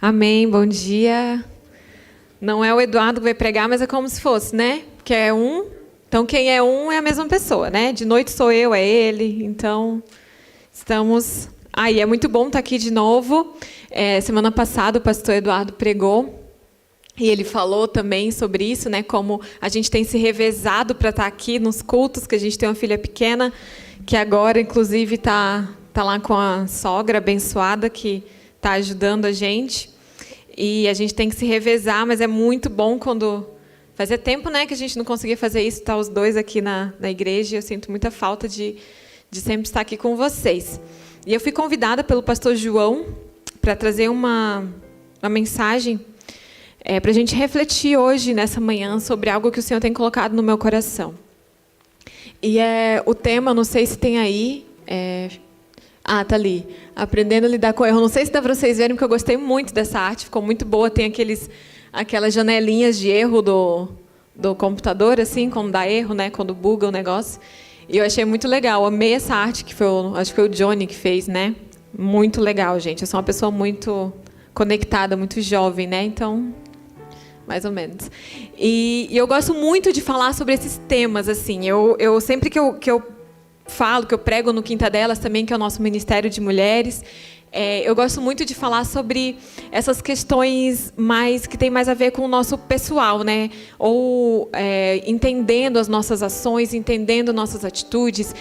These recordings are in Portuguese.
Amém, bom dia. Não é o Eduardo que vai pregar, mas é como se fosse, né? Que é um. Então, quem é um é a mesma pessoa, né? De noite sou eu, é ele. Então, estamos aí. É muito bom estar aqui de novo. Semana passada o pastor Eduardo pregou. E ele falou também sobre isso, né? Como a gente tem se revezado para estar aqui nos cultos, que a gente tem uma filha pequena, que agora, inclusive, tá lá com a sogra abençoada, que está ajudando a gente. E a gente tem que se revezar, mas é muito bom quando... Fazia tempo, né, que a gente não conseguia fazer isso, tá os dois aqui na igreja, e eu sinto muita falta de sempre estar aqui com vocês. E eu fui convidada pelo pastor João para trazer uma mensagem para a gente refletir hoje, nessa manhã, sobre algo que o Senhor tem colocado no meu coração. E o tema, não sei se tem aí... tá ali. Aprendendo a lidar com erro. Não sei se dá para vocês verem, porque eu gostei muito dessa arte. Ficou muito boa. Tem aquelas janelinhas de erro do computador, assim, quando dá erro, né? Quando buga o negócio. E eu achei muito legal. Amei essa arte, acho que foi o Johnny que fez, né? Muito legal, gente. Eu sou uma pessoa muito conectada, muito jovem, né? Então, mais ou menos. E eu gosto muito de falar sobre esses temas, assim. Eu sempre que eu falo, que eu prego no Quinta Delas também, que é o nosso Ministério de Mulheres, eu gosto muito de falar sobre essas questões que tem mais a ver com o nosso pessoal, né? Ou entendendo as nossas ações, entendendo nossas atitudes,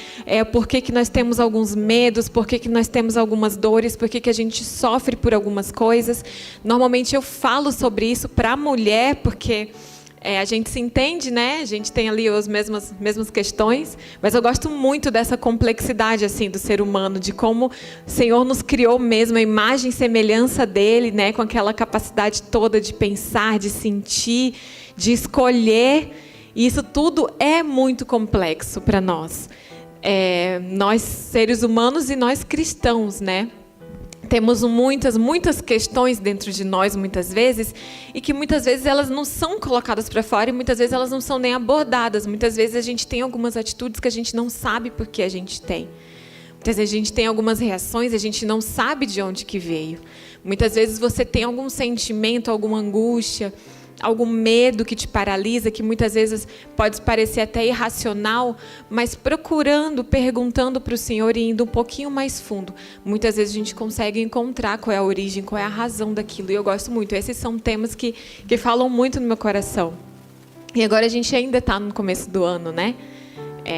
por que nós temos alguns medos, por que nós temos algumas dores, por que a gente sofre por algumas coisas. Normalmente eu falo sobre isso para a mulher, porque... a gente se entende, né? A gente tem ali as mesmas questões, mas eu gosto muito dessa complexidade assim do ser humano, de como o Senhor nos criou mesmo, a imagem e semelhança dele, né? Com aquela capacidade toda de pensar, de sentir, de escolher. E isso tudo é muito complexo para nós. Nós, seres humanos, e nós cristãos, né? Temos muitas questões dentro de nós, muitas vezes, e que muitas vezes elas não são colocadas para fora e muitas vezes elas não são nem abordadas. Muitas vezes a gente tem algumas atitudes que a gente não sabe por que a gente tem. Muitas vezes a gente tem algumas reações e a gente não sabe de onde que veio. Muitas vezes você tem algum sentimento, alguma angústia, algum medo que te paralisa, que muitas vezes pode parecer até irracional, mas procurando, perguntando para o Senhor e indo um pouquinho mais fundo, muitas vezes a gente consegue encontrar qual é a origem, qual é a razão daquilo. E eu gosto muito. Esses são temas que falam muito no meu coração. E agora a gente ainda está no começo do ano, né?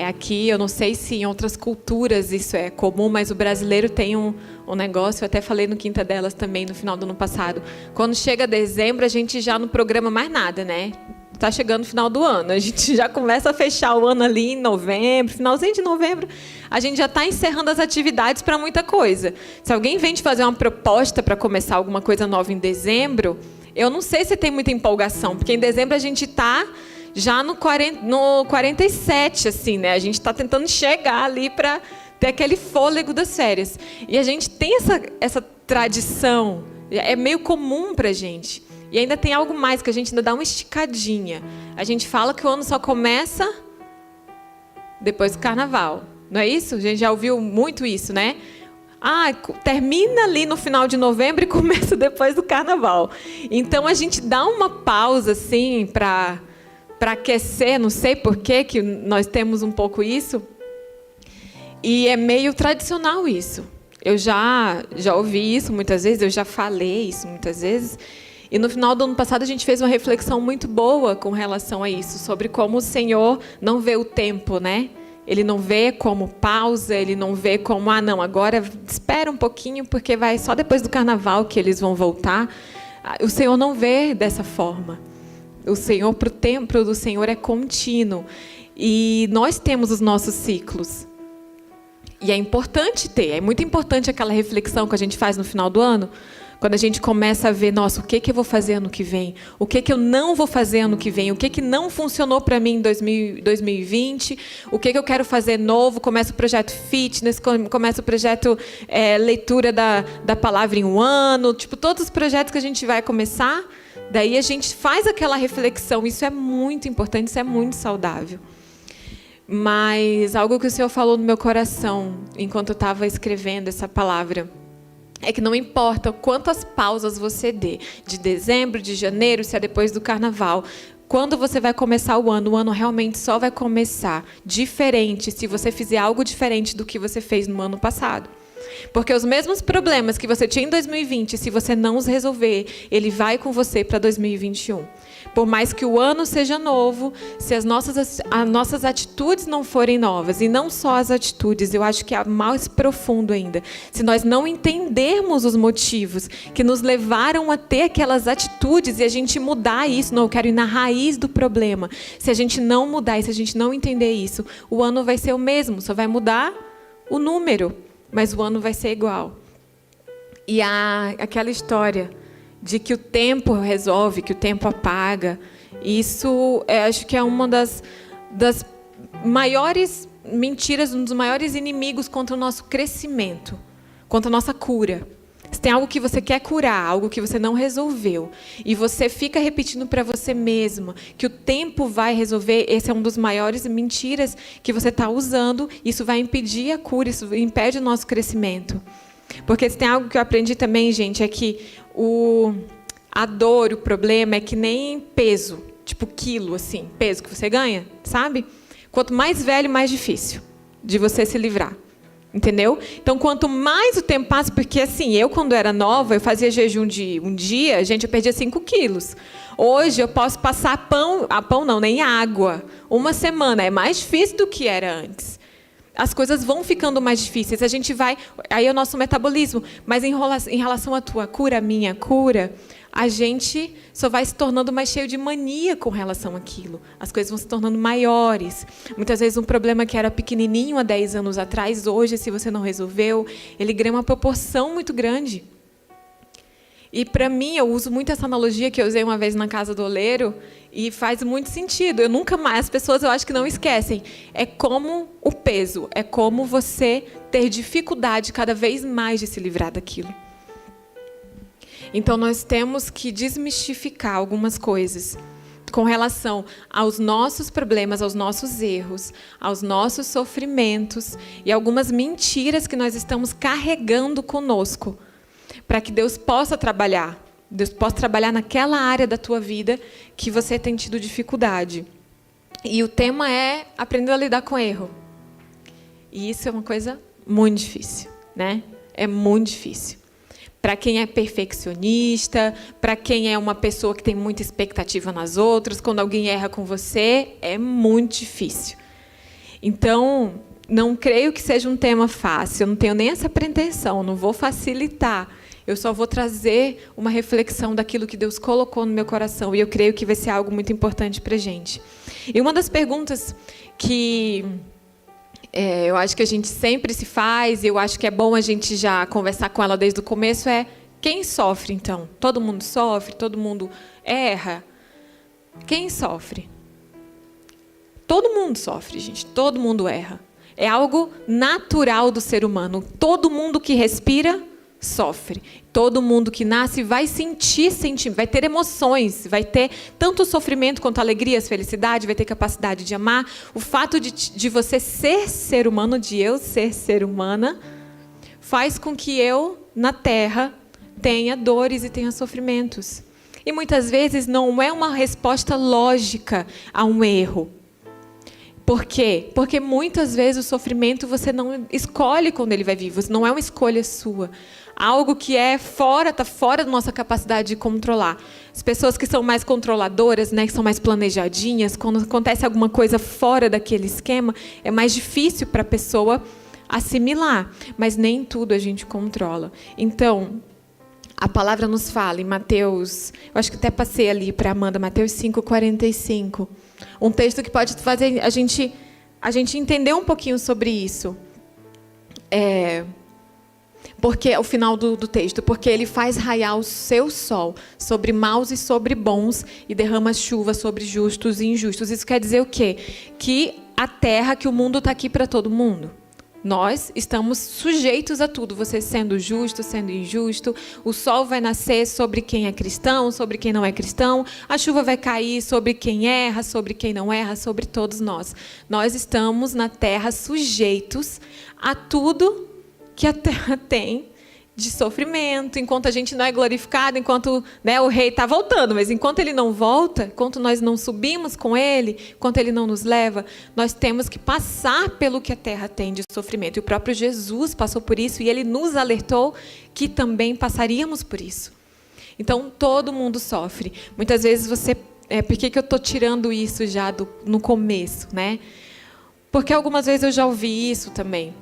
Aqui, eu não sei se em outras culturas isso é comum, mas o brasileiro tem um negócio, eu até falei no Quinta Delas também, no final do ano passado. Quando chega dezembro, a gente já não programa mais nada, né? Está chegando o final do ano, a gente já começa a fechar o ano ali em novembro, finalzinho de novembro, a gente já está encerrando as atividades para muita coisa. Se alguém vem te fazer uma proposta para começar alguma coisa nova em dezembro, eu não sei se tem muita empolgação, porque em dezembro a gente está... já no 47, assim, né? A gente está tentando chegar ali para ter aquele fôlego das férias. E a gente tem essa tradição, é meio comum para a gente. E ainda tem algo mais, que a gente ainda dá uma esticadinha. A gente fala que o ano só começa depois do carnaval. Não é isso? A gente já ouviu muito isso, né? Termina ali no final de novembro e começa depois do carnaval. Então, a gente dá uma pausa, assim, para aquecer, não sei por que nós temos um pouco isso, e é meio tradicional isso. Eu já ouvi isso muitas vezes, eu já falei isso muitas vezes, e no final do ano passado a gente fez uma reflexão muito boa com relação a isso, sobre como o Senhor não vê o tempo, né? Ele não vê como pausa, ele não vê como, não, agora espera um pouquinho, porque vai só depois do carnaval que eles vão voltar. O Senhor não vê dessa forma. O Senhor, para o tempo do Senhor é contínuo. E nós temos os nossos ciclos. E é importante é muito importante aquela reflexão que a gente faz no final do ano, quando a gente começa a ver, nossa, o que eu vou fazer ano que vem? O que eu não vou fazer ano que vem? O que não funcionou para mim em 2020? O que eu quero fazer novo? Começa o projeto fitness, começa o projeto leitura da palavra em um ano. Tipo, todos os projetos que a gente vai começar, daí a gente faz aquela reflexão. Isso é muito importante, isso é muito saudável. Mas algo que o Senhor falou no meu coração, enquanto eu estava escrevendo essa palavra, é que não importa quantas pausas você dê, de dezembro, de janeiro, se é depois do carnaval, quando você vai começar o ano realmente só vai começar diferente se você fizer algo diferente do que você fez no ano passado. Porque os mesmos problemas que você tinha em 2020, se você não os resolver, ele vai com você para 2021. Por mais que o ano seja novo, se as nossas atitudes não forem novas, e não só as atitudes, eu acho que é mais profundo ainda, se nós não entendermos os motivos que nos levaram a ter aquelas atitudes e a gente mudar isso, não, eu quero ir na raiz do problema, se a gente não mudar e se a gente não entender isso, o ano vai ser o mesmo, só vai mudar o número, mas o ano vai ser igual. E aquela história de que o tempo resolve, que o tempo apaga, isso acho que é uma das maiores mentiras, um dos maiores inimigos contra o nosso crescimento, contra a nossa cura. Se tem algo que você quer curar, algo que você não resolveu, e você fica repetindo para você mesma que o tempo vai resolver, esse é um dos maiores mentiras que você está usando, isso vai impedir a cura, isso impede o nosso crescimento. Porque se tem algo que eu aprendi também, gente, é que a dor, o problema é que nem peso, tipo quilo, assim, peso que você ganha, sabe? Quanto mais velho, mais difícil de você se livrar. Entendeu? Então, quanto mais o tempo passa, porque assim, eu quando era nova, eu fazia jejum de um dia, gente, eu perdia 5 quilos. Hoje eu posso passar pão não, nem água. Uma semana, é mais difícil do que era antes. As coisas vão ficando mais difíceis, a gente vai, aí é o nosso metabolismo, mas em relação à tua cura, à minha cura, a gente só vai se tornando mais cheio de mania com relação àquilo. As coisas vão se tornando maiores. Muitas vezes um problema que era pequenininho há 10 anos atrás, hoje, se você não resolveu, ele ganha uma proporção muito grande. E, para mim, eu uso muito essa analogia que eu usei uma vez na casa do oleiro, e faz muito sentido. Eu nunca mais, as pessoas eu acho que não esquecem. É como o peso, é como você ter dificuldade cada vez mais de se livrar daquilo. Então, nós temos que desmistificar algumas coisas com relação aos nossos problemas, aos nossos erros, aos nossos sofrimentos e algumas mentiras que nós estamos carregando conosco, para que Deus possa trabalhar. Deus possa trabalhar naquela área da tua vida que você tem tido dificuldade. E o tema é aprender a lidar com erro. E isso é uma coisa muito difícil, né? É muito difícil. Para quem é perfeccionista, para quem é uma pessoa que tem muita expectativa nas outras, quando alguém erra com você, é muito difícil. Então, não creio que seja um tema fácil, eu não tenho nem essa pretensão, não vou facilitar. Eu só vou trazer uma reflexão daquilo que Deus colocou no meu coração, e eu creio que vai ser algo muito importante para a gente. E uma das perguntas que eu acho que a gente sempre se faz, e eu acho que é bom a gente já conversar com ela desde o começo, é: quem sofre, então? Todo mundo sofre? Todo mundo erra? Quem sofre? Todo mundo sofre, gente. Todo mundo erra. É algo natural do ser humano. Todo mundo que respira sofre. Todo mundo que nasce vai sentir, vai ter emoções, vai ter tanto sofrimento quanto alegrias, felicidade, vai ter capacidade de amar. O fato de você ser ser humano, de eu ser ser humana, faz com que eu, na Terra, tenha dores e tenha sofrimentos. E muitas vezes não é uma resposta lógica a um erro. Por quê? Porque muitas vezes o sofrimento você não escolhe quando ele vai vir, não é uma escolha sua. Algo que está fora da nossa capacidade de controlar. As pessoas que são mais controladoras, né, que são mais planejadinhas, quando acontece alguma coisa fora daquele esquema, é mais difícil para a pessoa assimilar. Mas nem tudo a gente controla. Então, a palavra nos fala em Mateus, eu acho que até passei ali para a Amanda, Mateus 5:45. Um texto que pode fazer a gente entender um pouquinho sobre isso. Porque é o final do texto, porque ele faz raiar o seu sol sobre maus e sobre bons e derrama chuva sobre justos e injustos. Isso quer dizer o quê? Que a terra, que o mundo está aqui para todo mundo. Nós estamos sujeitos a tudo, você sendo justo, sendo injusto, o sol vai nascer sobre quem é cristão, sobre quem não é cristão, a chuva vai cair sobre quem erra, sobre quem não erra, sobre todos nós. Nós estamos na terra sujeitos a tudo que a terra tem de sofrimento, enquanto a gente não é glorificado, enquanto, né, o rei está voltando, mas enquanto ele não volta, enquanto nós não subimos com ele, enquanto ele não nos leva, nós temos que passar pelo que a terra tem de sofrimento. E o próprio Jesus passou por isso e ele nos alertou que também passaríamos por isso. Então, todo mundo sofre. Muitas vezes você... por que eu estou tirando isso já no começo, né? Porque algumas vezes eu já ouvi isso também.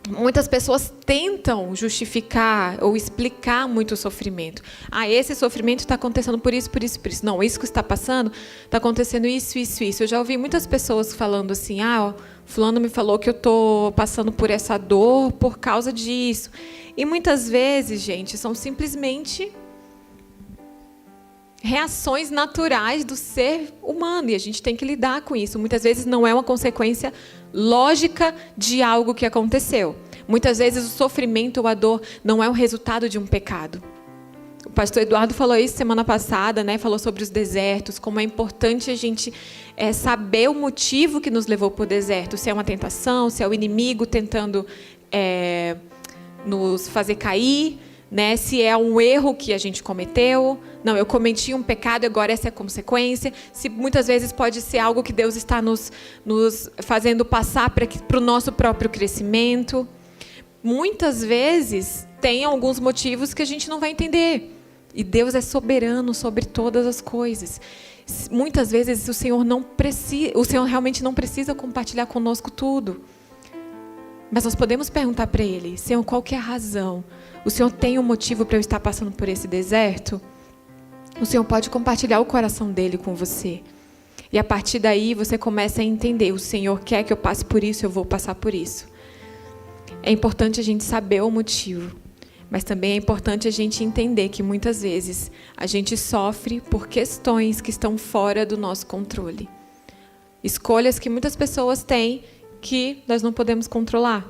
Muitas pessoas tentam justificar ou explicar muito o sofrimento. Esse sofrimento está acontecendo por isso, por isso, por isso. Não, isso que está passando está acontecendo isso, isso, isso. Eu já ouvi muitas pessoas falando assim, fulano me falou que eu estou passando por essa dor por causa disso. E muitas vezes, gente, são simplesmente reações naturais do ser humano, e a gente tem que lidar com isso. Muitas vezes não é uma consequência lógica de algo que aconteceu. Muitas vezes o sofrimento ou a dor não é o resultado de um pecado. O pastor Eduardo falou isso semana passada, né? Falou sobre os desertos, como é importante a gente saber o motivo que nos levou para o deserto. Se é uma tentação, se é o inimigo tentando nos fazer cair, né? Se é um erro que a gente cometeu. Não, eu cometi um pecado, agora essa é a consequência. Se muitas vezes pode ser algo que Deus está nos fazendo passar para o nosso próprio crescimento. Muitas vezes tem alguns motivos que a gente não vai entender. E Deus é soberano sobre todas as coisas. Muitas vezes o Senhor realmente não precisa compartilhar conosco tudo. Mas nós podemos perguntar para Ele, Senhor, qual que é a razão? O Senhor tem um motivo para eu estar passando por esse deserto? O Senhor pode compartilhar o coração dele com você. E a partir daí você começa a entender, o Senhor quer que eu passe por isso, eu vou passar por isso. É importante a gente saber o motivo, mas também é importante a gente entender que muitas vezes a gente sofre por questões que estão fora do nosso controle. Escolhas que muitas pessoas têm que nós não podemos controlar.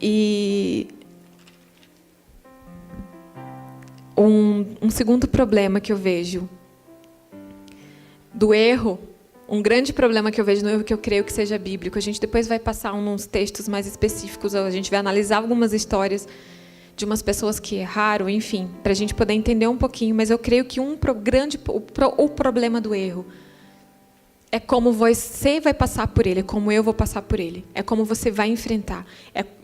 E um segundo problema que eu vejo do erro, um grande problema que eu vejo no erro, que eu creio que seja bíblico, a gente depois vai passar uns textos mais específicos, a gente vai analisar algumas histórias de umas pessoas que erraram, enfim, para a gente poder entender um pouquinho, mas eu creio que o problema do erro é como você vai passar por ele, é como eu vou passar por ele, é como você vai enfrentar,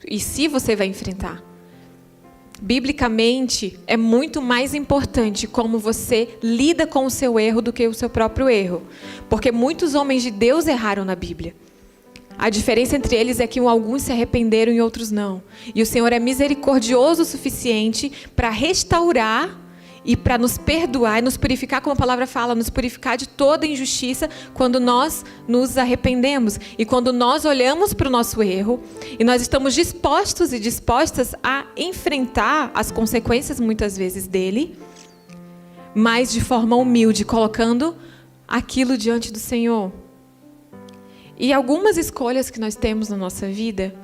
e se você vai enfrentar. Biblicamente, é muito mais importante como você lida com o seu erro do que o seu próprio erro. Porque muitos homens de Deus erraram na Bíblia. A diferença entre eles é que alguns se arrependeram e outros não. E o Senhor é misericordioso o suficiente para restaurar e para nos perdoar e nos purificar, como a palavra fala, nos purificar de toda injustiça quando nós nos arrependemos. E quando nós olhamos para o nosso erro e nós estamos dispostos e dispostas a enfrentar as consequências, muitas vezes, dele, mas de forma humilde, colocando aquilo diante do Senhor. E algumas escolhas que nós temos na nossa vida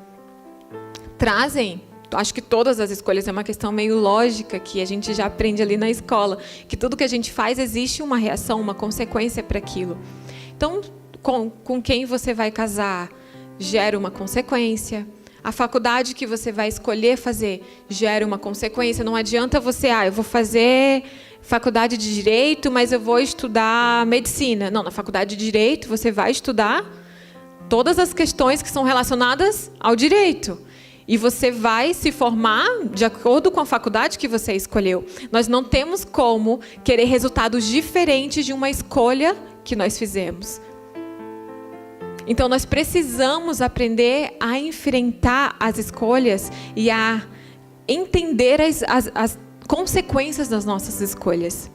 trazem... Acho que todas as escolhas é uma questão meio lógica que a gente já aprende ali na escola, que tudo que a gente faz existe uma reação, uma consequência para aquilo. Então, com quem você vai casar gera uma consequência. A faculdade que você vai escolher fazer gera uma consequência. Não adianta você, eu vou fazer faculdade de Direito, mas eu vou estudar Medicina. Não, na faculdade de Direito você vai estudar todas as questões que são relacionadas ao direito. E você vai se formar de acordo com a faculdade que você escolheu. Nós não temos como querer resultados diferentes de uma escolha que nós fizemos. Então, nós precisamos aprender a enfrentar as escolhas e a entender as consequências das nossas escolhas.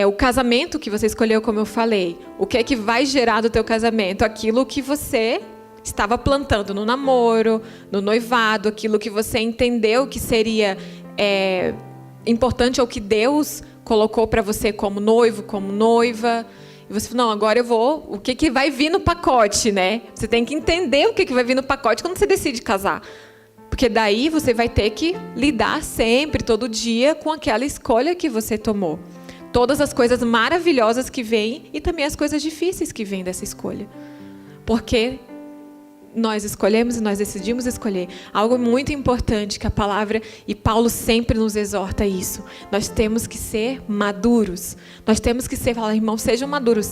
O casamento que você escolheu, como eu falei, o que é que vai gerar do teu casamento? Aquilo que você estava plantando no namoro, no noivado, aquilo que você entendeu que seria importante ou que Deus colocou para você como noivo, como noiva. E você falou, não, agora eu vou... O que vai vir no pacote, né? Você tem que entender o que vai vir no pacote quando você decide casar. Porque daí você vai ter que lidar sempre, todo dia, com aquela escolha que você tomou. Todas as coisas maravilhosas que vêm e também as coisas difíceis que vêm dessa escolha. Porque nós escolhemos e nós decidimos escolher. Algo muito importante que a palavra, e Paulo sempre nos exorta isso. Nós temos que ser maduros. Nós temos que ser, falar, irmãos, sejam maduros,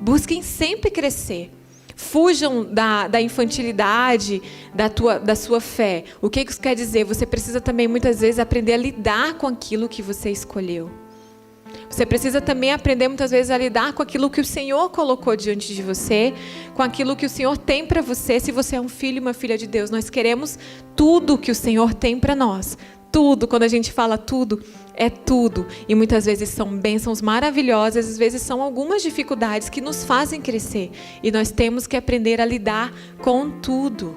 busquem sempre crescer. Fujam da infantilidade da sua fé. O que isso quer dizer? Você precisa também, muitas vezes, aprender a lidar com aquilo que você escolheu. Você precisa também aprender, muitas vezes, a lidar com aquilo que o Senhor colocou diante de você, com aquilo que o Senhor tem para você, se você é um filho e uma filha de Deus. Nós queremos tudo que o Senhor tem para nós. Tudo, quando a gente fala tudo, é tudo. E muitas vezes são bênçãos maravilhosas, às vezes são algumas dificuldades que nos fazem crescer. E nós temos que aprender a lidar com tudo.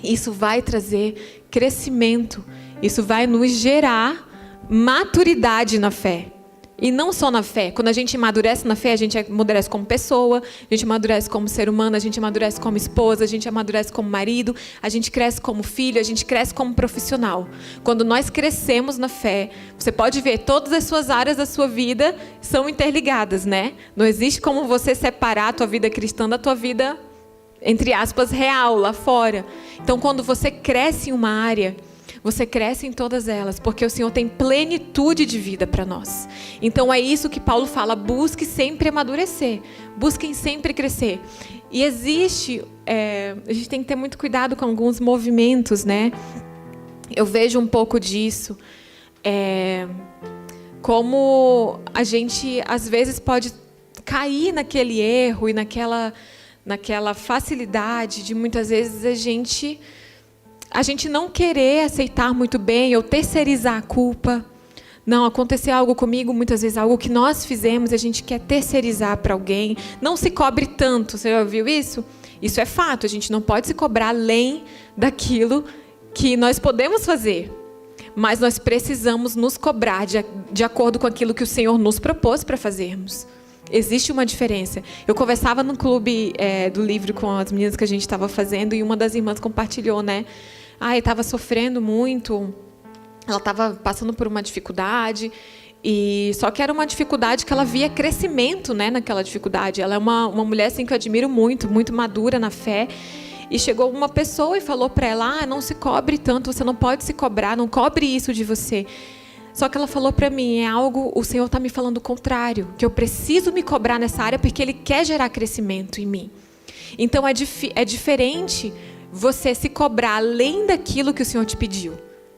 Isso vai trazer crescimento. Isso vai nos gerar maturidade na fé. E não só na fé. Quando a gente amadurece na fé, a gente amadurece como pessoa, a gente amadurece como ser humano, a gente amadurece como esposa, a gente amadurece como marido, a gente cresce como filho, a gente cresce como profissional. Quando nós crescemos na fé, você pode ver, todas as suas áreas da sua vida são interligadas, né? Não existe como você separar a tua vida cristã da tua vida, entre aspas, real, lá fora. Então, quando você cresce em uma área, você cresce em todas elas, porque o Senhor tem plenitude de vida para nós. Então é isso que Paulo fala, busque sempre amadurecer, busquem sempre crescer. E existe, a gente tem que ter muito cuidado com alguns movimentos, né? Eu vejo um pouco disso, como a gente às vezes pode cair naquele erro e naquela facilidade de muitas vezes a gente não querer aceitar muito bem ou terceirizar a culpa. Não, aconteceu algo comigo, muitas vezes algo que nós fizemos, a gente quer terceirizar para alguém. Não se cobre tanto, você já ouviu isso? Isso é fato, a gente não pode se cobrar além daquilo que nós podemos fazer. Mas nós precisamos nos cobrar de acordo com aquilo que o Senhor nos propôs para fazermos. Existe uma diferença. Eu conversava no clube do livro com as meninas que a gente estava fazendo e uma das irmãs compartilhou, né? Eu estava sofrendo muito, ela estava passando por uma dificuldade, só que era uma dificuldade que ela via crescimento, né, naquela dificuldade. Ela é uma mulher assim, que eu admiro muito, muito madura na fé. E chegou uma pessoa e falou para ela, não se cobre tanto, você não pode se cobrar, não cobre isso de você. Só que ela falou para mim, o Senhor está me falando o contrário, que eu preciso me cobrar nessa área porque Ele quer gerar crescimento em mim. Então é diferente você se cobrar além daquilo que o Senhor te pediu.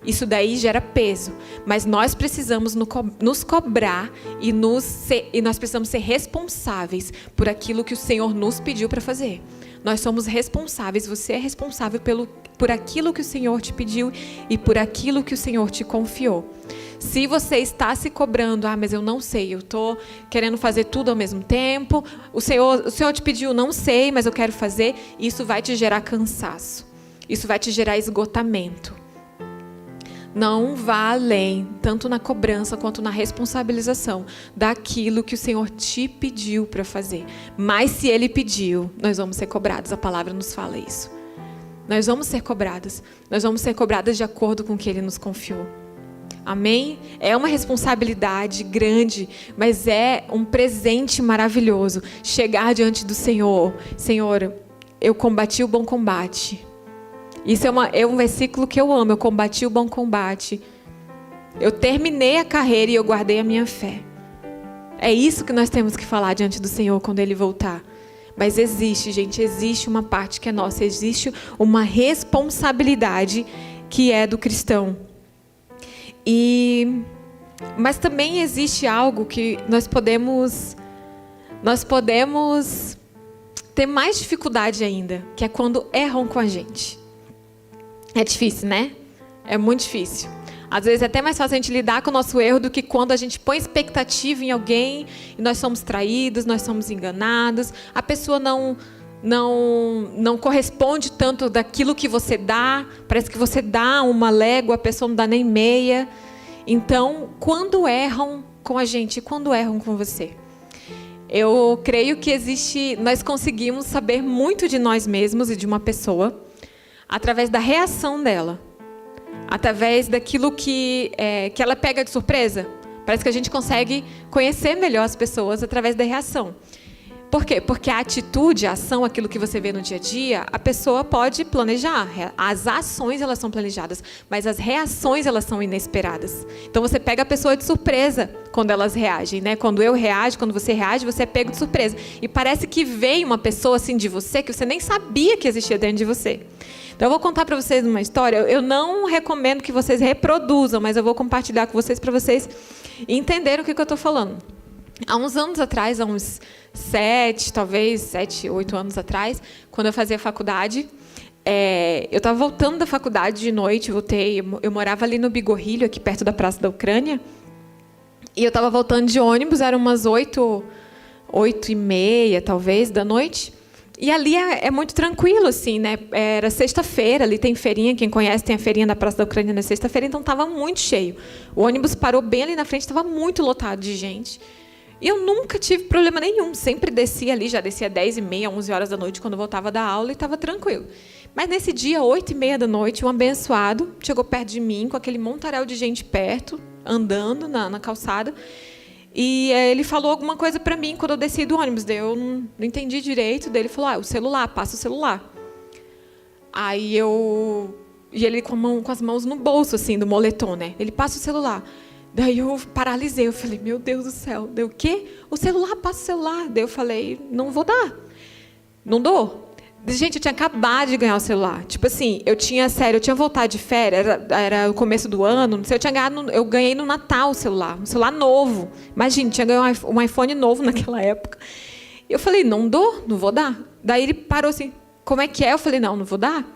Isso daí gera peso, mas nós precisamos nos cobrar e nós precisamos ser responsáveis por aquilo que o Senhor nos pediu para fazer. Nós somos responsáveis, você é responsável por aquilo que o Senhor te pediu e por aquilo que o Senhor te confiou. Se você está se cobrando, mas eu não sei, eu estou querendo fazer tudo ao mesmo tempo, o Senhor te pediu, não sei, mas eu quero fazer, isso vai te gerar cansaço, isso vai te gerar esgotamento. Não vá além, tanto na cobrança quanto na responsabilização daquilo que o Senhor te pediu para fazer. Mas se Ele pediu, nós vamos ser cobrados, a palavra nos fala isso. Nós vamos ser cobradas de acordo com o que Ele nos confiou. Amém? É uma responsabilidade grande, mas é um presente maravilhoso. Chegar diante do Senhor. Senhor, eu combati o bom combate. Isso é um versículo que eu amo. Eu combati o bom combate. Eu terminei a carreira e eu guardei a minha fé. É isso que nós temos que falar diante do Senhor quando Ele voltar. Mas existe uma parte que é nossa. Existe uma responsabilidade que é do cristão. Mas também existe algo que nós podemos ter mais dificuldade ainda, que é quando erram com a gente. É difícil, né? É muito difícil. Às vezes é até mais fácil a gente lidar com o nosso erro do que quando a gente põe expectativa em alguém e nós somos traídos, nós somos enganados, a pessoa não corresponde tanto daquilo que você dá, parece que você dá uma légua, a pessoa não dá nem meia. Então, quando erram com a gente, quando erram com você? Eu creio que nós conseguimos saber muito de nós mesmos e de uma pessoa através da reação dela, através daquilo que ela pega de surpresa. Parece que a gente consegue conhecer melhor as pessoas através da reação. Por quê? Porque a atitude, a ação, aquilo que você vê no dia a dia, a pessoa pode planejar. As ações, elas são planejadas, mas as reações, elas são inesperadas. Então, você pega a pessoa de surpresa quando elas reagem, né? Quando eu reajo, quando você reage, você é pego de surpresa. E parece que vem uma pessoa assim de você que você nem sabia que existia dentro de você. Então, eu vou contar para vocês uma história. Eu não recomendo que vocês reproduzam, mas eu vou compartilhar com vocês para vocês entenderem o que eu estou falando. Há uns anos atrás, há uns 7, 8 anos atrás, quando eu fazia faculdade, eu estava voltando da faculdade de noite, eu morava ali no Bigorrilho, aqui perto da Praça da Ucrânia, e eu estava voltando de ônibus, eram umas 8h30, talvez, da noite, e ali é muito tranquilo, assim, né? Era sexta-feira, ali tem feirinha, quem conhece tem a feirinha da Praça da Ucrânia na sexta-feira, então estava muito cheio. O ônibus parou bem ali na frente, estava muito lotado de gente. E eu nunca tive problema nenhum, sempre descia ali, já descia 10h30, 11 horas da noite, quando eu voltava da aula, e estava tranquilo. Mas nesse dia, 8h30 da noite, um abençoado chegou perto de mim, com aquele montaréu de gente perto, andando na calçada, e ele falou alguma coisa para mim quando eu desci do ônibus. Daí eu não entendi direito, daí ele falou, o celular, passa o celular. Aí e ele com as mãos no bolso, assim, do moletom, né? Ele passa o celular. Daí eu paralisei, eu falei, meu Deus do céu. Daí o quê? O celular, passa o celular. Daí eu falei, não vou dar. Não dou. Gente, eu tinha acabado de ganhar o celular. Tipo assim, eu tinha voltado de férias, era o começo do ano, não sei, eu ganhei no Natal o celular, um celular novo. Imagina, tinha ganhado um iPhone novo naquela época. Eu falei, não dou, não vou dar. Daí ele parou assim, como é que é? Eu falei, não vou dar.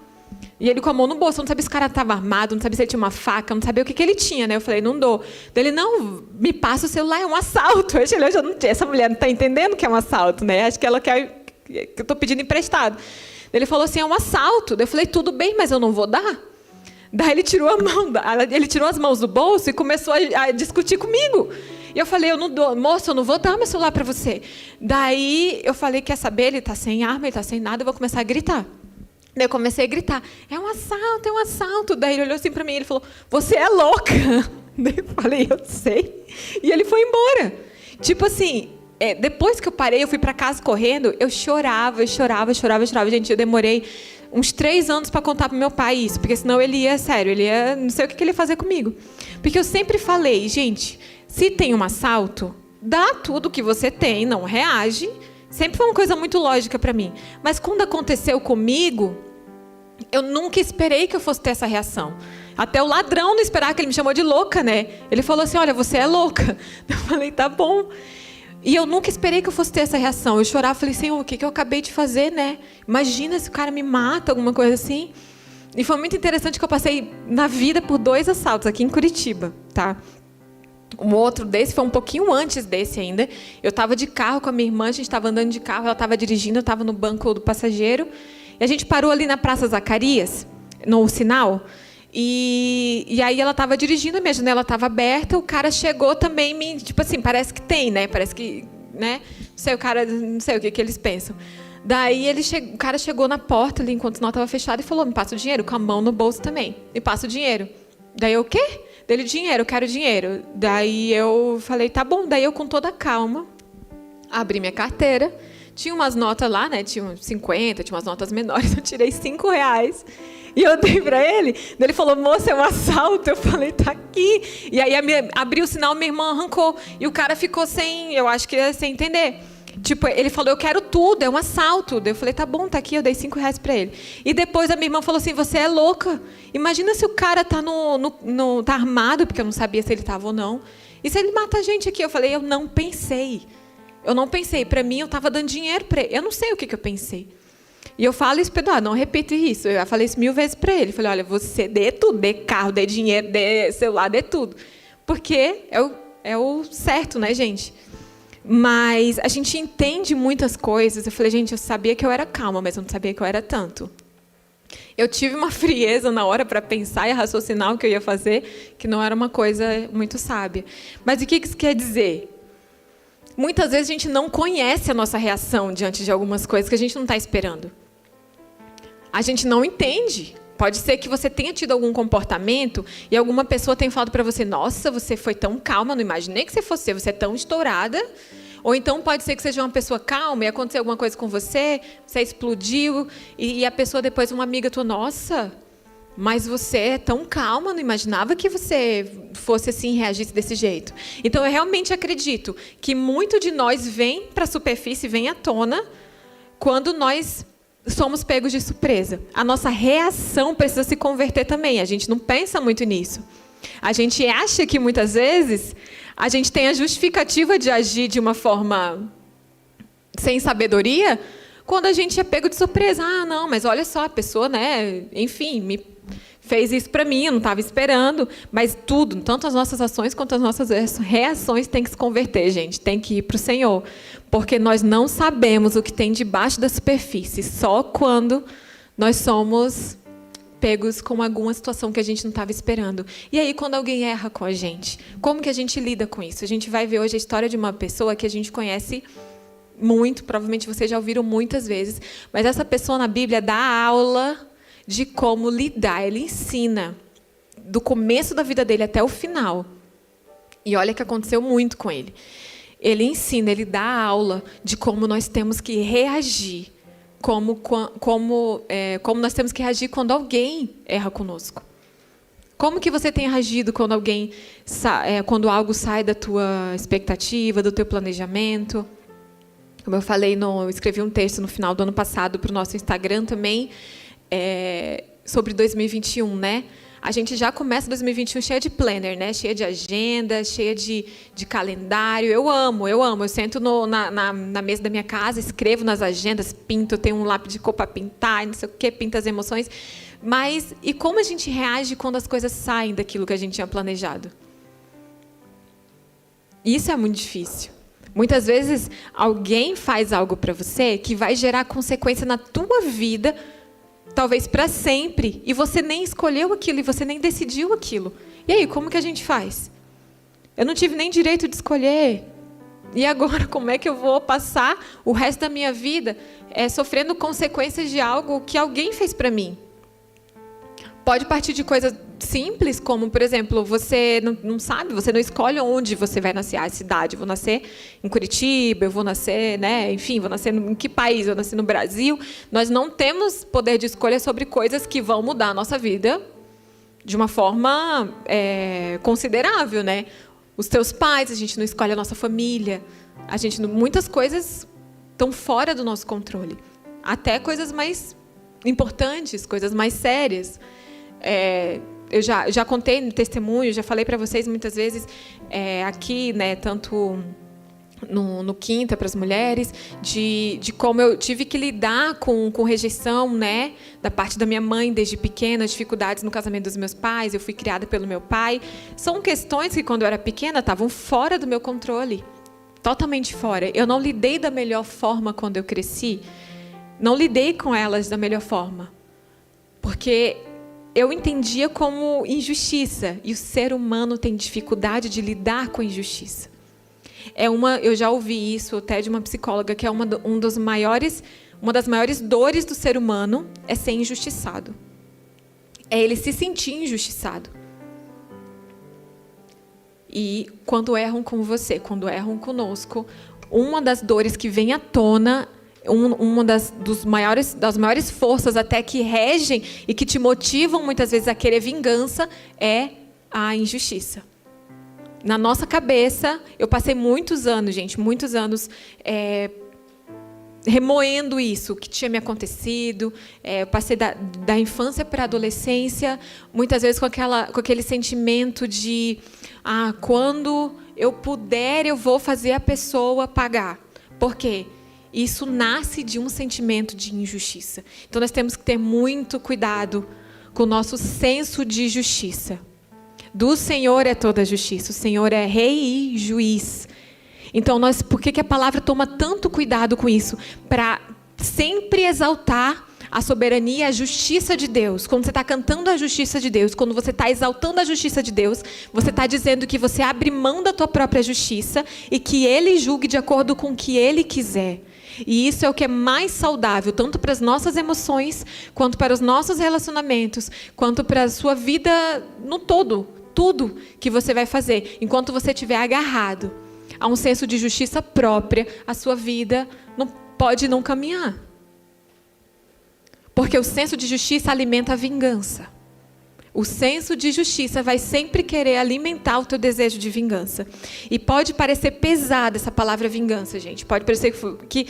E ele com a mão no bolso, eu não sabia se o cara estava armado, não sabia se ele tinha uma faca, não sabia o que ele tinha, né? Eu falei, não dou. Daí ele, não, me passa o celular, é um assalto. Essa mulher não está entendendo que é um assalto, né? Acho que ela quer que eu estou pedindo emprestado. Daí ele falou assim, é um assalto. Daí eu falei, tudo bem, mas eu não vou dar. Daí ele tirou as mãos do bolso e começou a discutir comigo. E eu falei, eu não dou, moço, eu não vou dar meu celular para você. Daí eu falei, quer saber, ele está sem arma, ele está sem nada, eu vou começar a gritar. Daí eu comecei a gritar, é um assalto, é um assalto. Daí ele olhou assim para mim e ele falou, você é louca. Daí eu falei, eu sei. E ele foi embora. Tipo assim, depois que eu parei, eu fui para casa correndo, eu chorava. Gente, eu demorei uns 3 anos para contar para meu pai isso, porque senão ele ia, não sei o que ele ia fazer comigo. Porque eu sempre falei, gente, se tem um assalto, dá tudo que você tem, não reage. Sempre foi uma coisa muito lógica para mim. Mas quando aconteceu comigo, eu nunca esperei que eu fosse ter essa reação. Até o ladrão não esperava, que ele me chamou de louca, né? Ele falou assim, olha, você é louca. Eu falei, tá bom. E eu nunca esperei que eu fosse ter essa reação. Eu chorava, falei, Senhor, o que eu acabei de fazer, né? Imagina se o cara me mata, alguma coisa assim. E foi muito interessante que eu passei na vida por 2 assaltos aqui em Curitiba, tá? Um outro desse foi um pouquinho antes desse ainda. Eu estava de carro com a minha irmã, a gente estava andando de carro, ela estava dirigindo, eu estava no banco do passageiro. E a gente parou ali na Praça Zacarias, no sinal. E aí ela estava dirigindo, a minha janela estava aberta, o cara chegou também, tipo assim, parece que tem, né? Parece que, né? Não sei o que eles pensam. Daí o cara chegou na porta ali, enquanto o sinal estava fechado, e falou, me passa o dinheiro, com a mão no bolso também. Me passa o dinheiro. Daí eu, o quê? Dele, dinheiro, eu quero dinheiro. Daí eu falei, tá bom. Daí eu, com toda a calma, abri minha carteira. Tinha umas notas lá, né? Tinha 50, tinha umas notas menores. Eu tirei R$5. E eu dei para ele. Daí ele falou, moça, é um assalto. Eu falei, tá aqui. E aí abriu o sinal, minha irmã arrancou. E o cara ficou eu acho que sem entender. Tipo, ele falou, eu quero tudo, é um assalto. Daí eu falei, tá bom, tá aqui, eu dei R$5 para ele. E depois a minha irmã falou assim, você é louca. Imagina se o cara tá tá armado, porque eu não sabia se ele estava ou não. E se ele mata a gente aqui? Eu falei, eu não pensei. Para mim, eu estava dando dinheiro para ele. Eu não sei o que eu pensei. E eu falo isso para Eduardo, não repito isso. Eu já falei isso 1000 vezes para ele. Falei, olha, você dê tudo, dê carro, dê dinheiro, dê celular, dê tudo. Porque é o certo, né, gente? Mas a gente entende muitas coisas. Eu falei, gente, eu sabia que eu era calma, mas eu não sabia que eu era tanto. Eu tive uma frieza na hora para pensar e raciocinar o que eu ia fazer, que não era uma coisa muito sábia. Mas o que isso quer dizer? Muitas vezes a gente não conhece a nossa reação diante de algumas coisas que a gente não está esperando. A gente não entende. Pode ser que você tenha tido algum comportamento e alguma pessoa tenha falado para você, nossa, você foi tão calma, não imaginei que você fosse, você é tão estourada. Ou então pode ser que seja uma pessoa calma e aconteceu alguma coisa com você, você explodiu, e a pessoa depois, uma amiga tua, nossa, mas você é tão calma, não imaginava que você fosse assim, reagisse desse jeito. Então, eu realmente acredito que muito de nós vem para a superfície, vem à tona, quando nós somos pegos de surpresa. A nossa reação precisa se converter também. A gente não pensa muito nisso. A gente acha que, muitas vezes, a gente tem a justificativa de agir de uma forma sem sabedoria, quando a gente é pego de surpresa. Ah, não, mas olha só, a pessoa, né, enfim, me fez isso para mim, eu não estava esperando. Mas tudo, tanto as nossas ações quanto as nossas reações, tem que se converter, gente. Tem que ir para o Senhor. Porque nós não sabemos o que tem debaixo da superfície, só quando nós somos pegos com alguma situação que a gente não estava esperando. E aí, quando alguém erra com a gente, como que a gente lida com isso? A gente vai ver hoje a história de uma pessoa que a gente conhece muito, provavelmente vocês já ouviram muitas vezes, mas essa pessoa na Bíblia dá aula de como lidar. Ele ensina do começo da vida dele até o final. E olha que aconteceu muito com ele. Ele ensina, ele dá aula de como nós temos que reagir, como nós temos que reagir quando alguém erra conosco. Como que você tem reagido quando quando algo sai da tua expectativa, do teu planejamento? Como eu falei, eu escrevi um texto no final do ano passado para o nosso Instagram também, sobre 2021, né? A gente já começa 2021 cheia de planner, né? Cheia de agenda, cheia de calendário. Eu amo. Eu sento na mesa da minha casa, escrevo nas agendas, pinto, eu tenho um lápis de cor para pintar, não sei o quê, pinto as emoções. Mas, e como a gente reage quando as coisas saem daquilo que a gente tinha planejado? Isso é muito difícil. Muitas vezes, alguém faz algo para você que vai gerar consequência na tua vida, talvez para sempre, e você nem escolheu aquilo, e você nem decidiu aquilo. E aí, como que a gente faz? Eu não tive nem direito de escolher. E agora, como é que eu vou passar o resto da minha vida sofrendo consequências de algo que alguém fez para mim? Pode partir de coisas simples, como, por exemplo, você não sabe, você não escolhe onde você vai nascer. A cidade, eu vou nascer em Curitiba, eu vou nascer, né? Enfim, vou nascer em que país? Eu nasci no Brasil. Nós não temos poder de escolha sobre coisas que vão mudar a nossa vida de uma forma considerável, né? Os teus pais, a gente não escolhe a nossa família. Muitas coisas estão fora do nosso controle. Até coisas mais importantes, coisas mais sérias. Eu já contei no testemunho, já falei para vocês muitas vezes aqui, né, tanto no Quinta para as mulheres, de como eu tive que lidar com rejeição, né, da parte da minha mãe desde pequena, dificuldades no casamento dos meus pais, eu fui criada pelo meu pai. São questões que, quando eu era pequena, estavam fora do meu controle, totalmente fora. Eu não lidei da melhor forma quando eu cresci, não lidei com elas da melhor forma, porque eu entendia como injustiça, e o ser humano tem dificuldade de lidar com a injustiça. Eu já ouvi isso até de uma psicóloga, que uma das maiores dores do ser humano é ser injustiçado. É ele se sentir injustiçado. E quando erram com você, quando erram conosco, uma das dores que vem à tona, uma das maiores forças até que regem e que te motivam muitas vezes a querer vingança é a injustiça. Na nossa cabeça, eu passei muitos anos, remoendo isso, o que tinha me acontecido. Eu passei da infância para a adolescência, muitas vezes com aquele sentimento de quando eu puder, eu vou fazer a pessoa pagar. Por quê? Isso nasce de um sentimento de injustiça. Então, nós temos que ter muito cuidado com o nosso senso de justiça. Do Senhor é toda a justiça. O Senhor é rei e juiz. Então, por que a palavra toma tanto cuidado com isso? Para sempre exaltar a soberania, a justiça de Deus. Quando você está cantando a justiça de Deus, quando você está exaltando a justiça de Deus, você está dizendo que você abre mão da tua própria justiça e que Ele julgue de acordo com o que Ele quiser. E isso é o que é mais saudável, tanto para as nossas emoções, quanto para os nossos relacionamentos, quanto para a sua vida no todo. Tudo que você vai fazer, enquanto você estiver agarrado há um senso de justiça própria, a sua vida não pode não caminhar. Porque o senso de justiça alimenta a vingança. O senso de justiça vai sempre querer alimentar o teu desejo de vingança. E pode parecer pesada essa palavra vingança, gente. Pode parecer que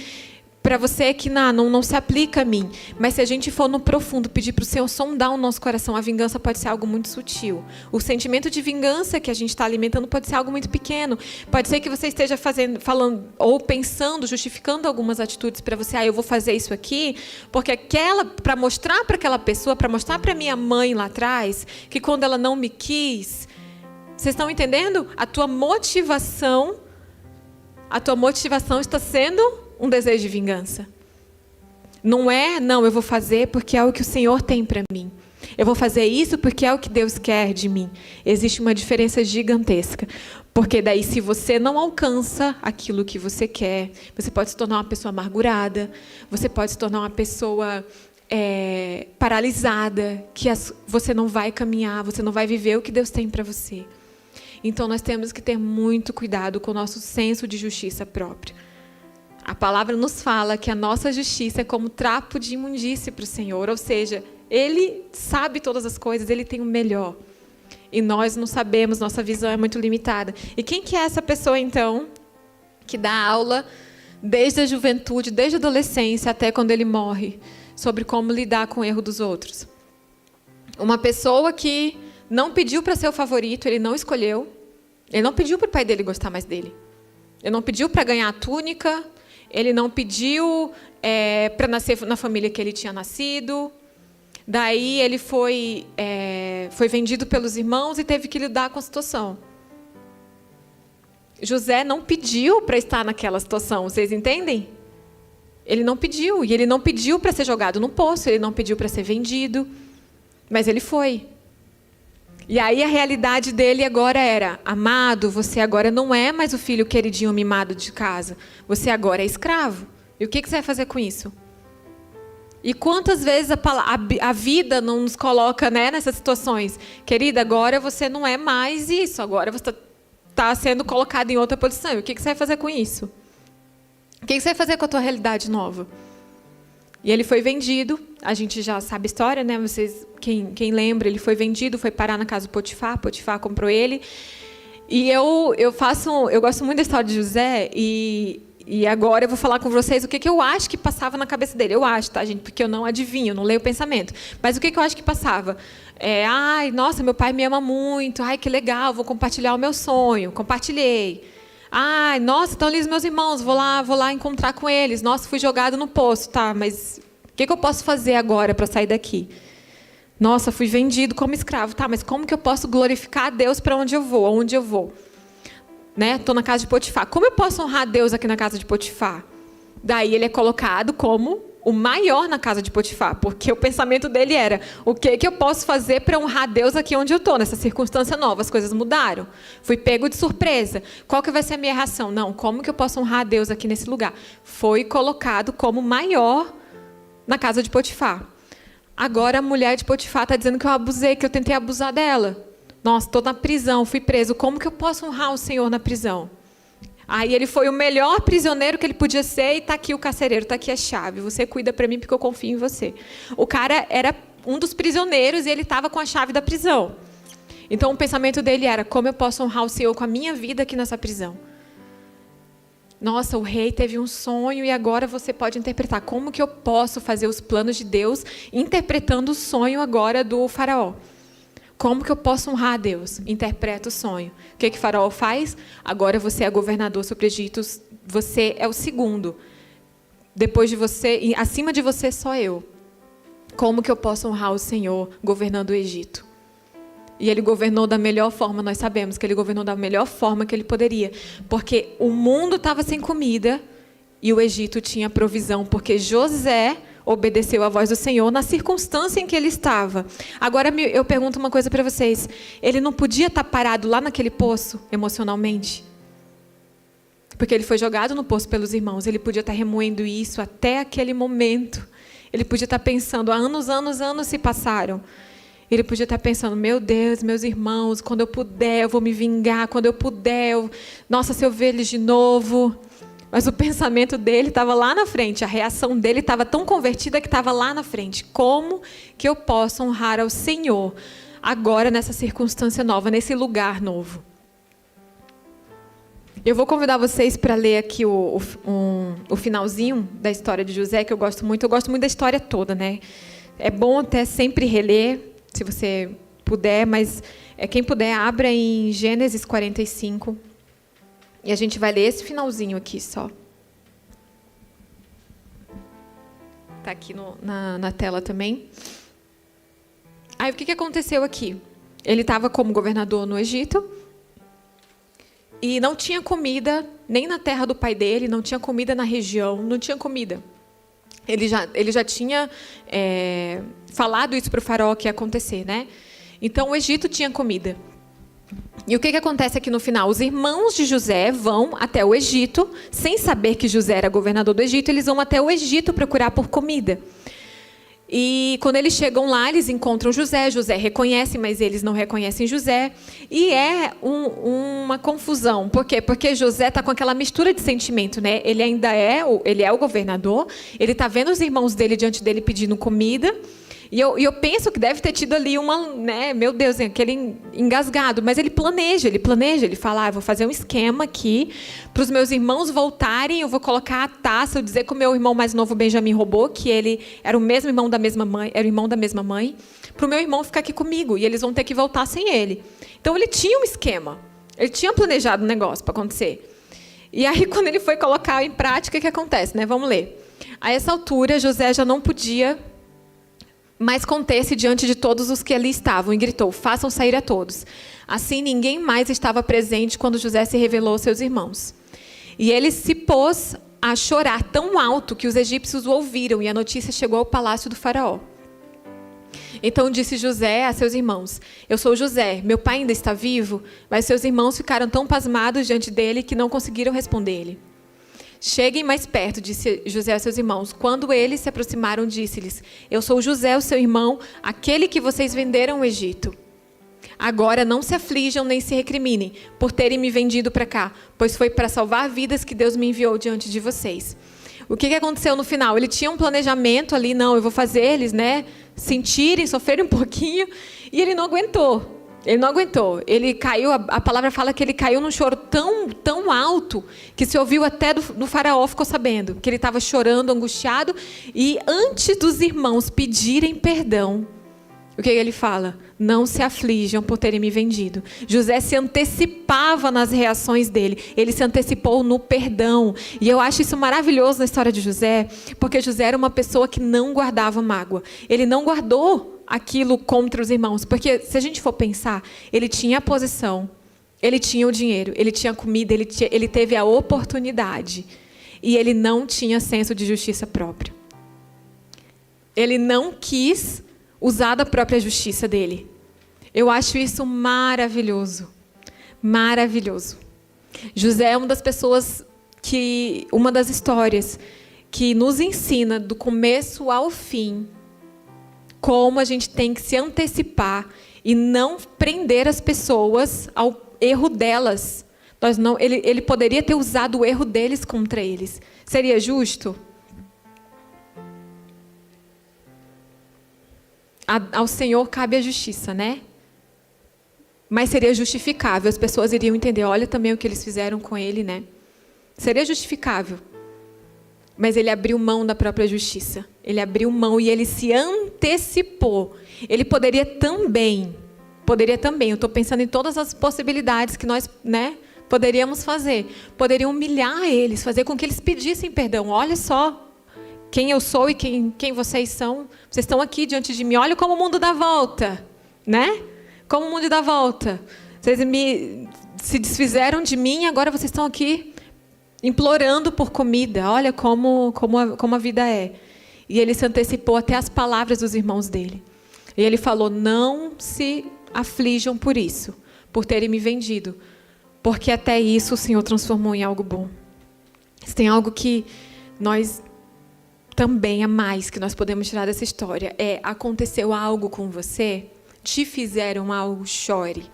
para você que não se aplica a mim. Mas se a gente for no profundo, pedir para o Senhor sondar o nosso coração, a vingança pode ser algo muito sutil. O sentimento de vingança que a gente está alimentando pode ser algo muito pequeno. Pode ser que você esteja falando ou pensando, justificando algumas atitudes para você. Eu vou fazer isso aqui, porque para mostrar para aquela pessoa, para mostrar para minha mãe lá atrás, que quando ela não me quis, vocês estão entendendo? A tua motivação está sendo um desejo de vingança. Não, eu vou fazer porque é o que o Senhor tem para mim. Eu vou fazer isso porque é o que Deus quer de mim. Existe uma diferença gigantesca. Porque daí, se você não alcança aquilo que você quer, você pode se tornar uma pessoa amargurada, você pode se tornar uma pessoa paralisada, que você não vai caminhar, você não vai viver o que Deus tem para você. Então, nós temos que ter muito cuidado com o nosso senso de justiça própria. A palavra nos fala que a nossa justiça é como trapo de imundície para o Senhor, ou seja, Ele sabe todas as coisas, Ele tem o melhor. E nós não sabemos, nossa visão é muito limitada. E quem que é essa pessoa, então, que dá aula desde a juventude, desde a adolescência até quando ele morre, sobre como lidar com o erro dos outros? Uma pessoa que não pediu para ser o favorito, ele não escolheu, ele não pediu para o pai dele gostar mais dele. Ele não pediu para ganhar a túnica, ele não pediu para nascer na família que ele tinha nascido. Daí ele foi vendido pelos irmãos e teve que lidar com a situação. José não pediu para estar naquela situação, vocês entendem? Ele não pediu, e ele não pediu para ser jogado no poço, ele não pediu para ser vendido, mas ele foi. E aí a realidade dele agora era: amado, você agora não é mais o filho queridinho mimado de casa. Você agora é escravo. E o que você vai fazer com isso? E quantas vezes a vida não nos coloca, nessas situações? Querida, agora você não é mais isso. Agora você está sendo colocado em outra posição. E o que você vai fazer com isso? O que você vai fazer com a tua realidade nova? E ele foi vendido, a gente já sabe a história, né? Vocês, quem lembra, ele foi vendido, foi parar na casa do Potifar, Potifar comprou ele. E eu gosto muito da história de José, e agora eu vou falar com vocês o que eu acho que passava na cabeça dele. Eu acho, tá, gente? Porque eu não adivinho, eu não leio o pensamento. Mas o que eu acho que passava? Ai, nossa, meu pai me ama muito, ai, que legal, vou compartilhar o meu sonho. Compartilhei. Ai, nossa, estão ali os meus irmãos, vou lá encontrar com eles. Nossa, fui jogado no poço, tá, mas o que eu posso fazer agora para sair daqui? Nossa, fui vendido como escravo, tá, mas como que eu posso glorificar a Deus para onde eu vou? Aonde eu vou? Estou na casa de Potifar. Como eu posso honrar a Deus aqui na casa de Potifar? Daí ele é colocado como o maior na casa de Potifar, porque o pensamento dele era: o que eu posso fazer para honrar Deus aqui onde eu estou, nessa circunstância nova? As coisas mudaram. Fui pego de surpresa. Qual que vai ser a minha reação? Não, como que eu posso honrar Deus aqui nesse lugar? Foi colocado como maior na casa de Potifar. Agora a mulher de Potifar está dizendo que eu abusei, que eu tentei abusar dela. Nossa, estou na prisão, fui preso. Como que eu posso honrar o Senhor na prisão? Aí ele foi o melhor prisioneiro que ele podia ser, e está aqui o carcereiro, está aqui a chave. Você cuida para mim porque eu confio em você. O cara era um dos prisioneiros e ele estava com a chave da prisão. Então o pensamento dele era: como eu posso honrar o Senhor com a minha vida aqui nessa prisão? Nossa, o rei teve um sonho e agora você pode interpretar. Como que eu posso fazer os planos de Deus interpretando o sonho agora do faraó? Como que eu posso honrar a Deus? Interpreta o sonho. O que Faraó faz? Agora você é governador sobre o Egito, você é o segundo. Depois de você, acima de você, só eu. Como que eu posso honrar o Senhor governando o Egito? E ele governou da melhor forma, nós sabemos que ele governou da melhor forma que ele poderia. Porque o mundo estava sem comida e o Egito tinha provisão, porque José obedeceu à voz do Senhor na circunstância em que ele estava. Agora eu pergunto uma coisa para vocês: ele não podia estar parado lá naquele poço emocionalmente? Porque ele foi jogado no poço pelos irmãos. Ele podia estar remoendo isso até aquele momento. Ele podia estar pensando: anos se passaram. Ele podia estar pensando, meu Deus, meus irmãos, quando eu puder, eu vou me vingar. Quando eu puder, nossa, se eu ver eles de novo. Mas o pensamento dele estava lá na frente. A reação dele estava tão convertida que estava lá na frente. Como que eu posso honrar ao Senhor agora nessa circunstância nova, nesse lugar novo? Eu vou convidar vocês para ler aqui o finalzinho da história de José, que eu gosto muito. Eu gosto muito da história toda, né? É bom até sempre reler, se você puder, mas quem puder, abra em Gênesis 45. E a gente vai ler esse finalzinho aqui só. Está aqui na tela também. Aí o que aconteceu aqui? Ele estava como governador no Egito. E não tinha comida, nem na terra do pai dele, não tinha comida na região, não tinha comida. Ele já tinha falado isso para o faraó que ia acontecer, né? Então, o Egito tinha comida. E o que acontece aqui no final? Os irmãos de José vão até o Egito, sem saber que José era governador do Egito, eles vão até o Egito procurar por comida. E quando eles chegam lá, eles encontram José. José reconhece, mas eles não reconhecem José. E é uma confusão. Por quê? Porque José está com aquela mistura de sentimento, né? Ele ainda é o governador. Ele está vendo os irmãos dele diante dele pedindo comida. E eu penso que deve ter tido ali né, meu Deus, aquele engasgado. Mas ele planeja, ele fala, vou fazer um esquema aqui para os meus irmãos voltarem, eu vou colocar a taça, eu dizer que o meu irmão mais novo, Benjamim, roubou, que ele era o mesmo irmão da mesma mãe, era o irmão da mesma mãe, para o meu irmão ficar aqui comigo, e eles vão ter que voltar sem ele. Então ele tinha um esquema, ele tinha planejado um negócio para acontecer. E aí, quando ele foi colocar em prática, o que acontece, né? Vamos ler. A essa altura, José já não podia mas conter-se diante de todos os que ali estavam, e gritou, façam sair a todos. Assim, ninguém mais estava presente quando José se revelou aos seus irmãos. E ele se pôs a chorar tão alto que os egípcios o ouviram, e a notícia chegou ao palácio do faraó. Então disse José a seus irmãos, eu sou José, meu pai ainda está vivo? Mas seus irmãos ficaram tão pasmados diante dele que não conseguiram responder-lhe. Cheguem mais perto, disse José a seus irmãos. Quando eles se aproximaram, disse-lhes, eu sou José, o seu irmão, aquele que vocês venderam ao Egito. Agora não se aflijam nem se recriminem por terem me vendido para cá, pois foi para salvar vidas que Deus me enviou diante de vocês. O que aconteceu no final? Ele tinha um planejamento ali, não, eu vou fazer eles, né, sentirem, sofrerem um pouquinho, e ele não aguentou. Ele não aguentou. Ele caiu, a palavra fala que ele caiu num choro tão alto que se ouviu até do faraó, ficou sabendo que ele estava chorando, angustiado. E antes dos irmãos pedirem perdão, o que ele fala? Não se aflijam por terem me vendido. José se antecipava nas reações dele. Ele se antecipou no perdão. E eu acho isso maravilhoso na história de José, porque José era uma pessoa que não guardava mágoa. Ele não guardou aquilo contra os irmãos, porque se a gente for pensar, ele tinha a posição, ele tinha o dinheiro, ele tinha a comida, ele teve a oportunidade, e ele não tinha senso de justiça próprio. Ele não quis usar da própria justiça dele. Eu acho isso maravilhoso, maravilhoso. José é uma das pessoas uma das histórias que nos ensina do começo ao fim como a gente tem que se antecipar e não prender as pessoas ao erro delas. Ele poderia ter usado o erro deles contra eles. Seria justo? Ao Senhor cabe a justiça, né? Mas seria justificável. As pessoas iriam entender, olha também o que eles fizeram com ele, né? Seria justificável. Mas ele abriu mão da própria justiça. Ele abriu mão e ele se antecipou. Ele poderia também, eu estou pensando em todas as possibilidades que nós, né, poderíamos fazer. Poderia humilhar eles, fazer com que eles pedissem perdão. Olha só quem eu sou e quem vocês são. Vocês estão aqui diante de mim. Olha como o mundo dá volta, né? Como o mundo dá volta. Vocês se desfizeram de mim e agora vocês estão aqui implorando por comida. Olha como a vida é. E ele se antecipou até as palavras dos irmãos dele. E ele falou, não se aflijam por isso, por terem me vendido, porque até isso o Senhor transformou em algo bom. Se tem algo que nós também, a mais, que nós podemos tirar dessa história, aconteceu algo com você, te fizeram algo, chore.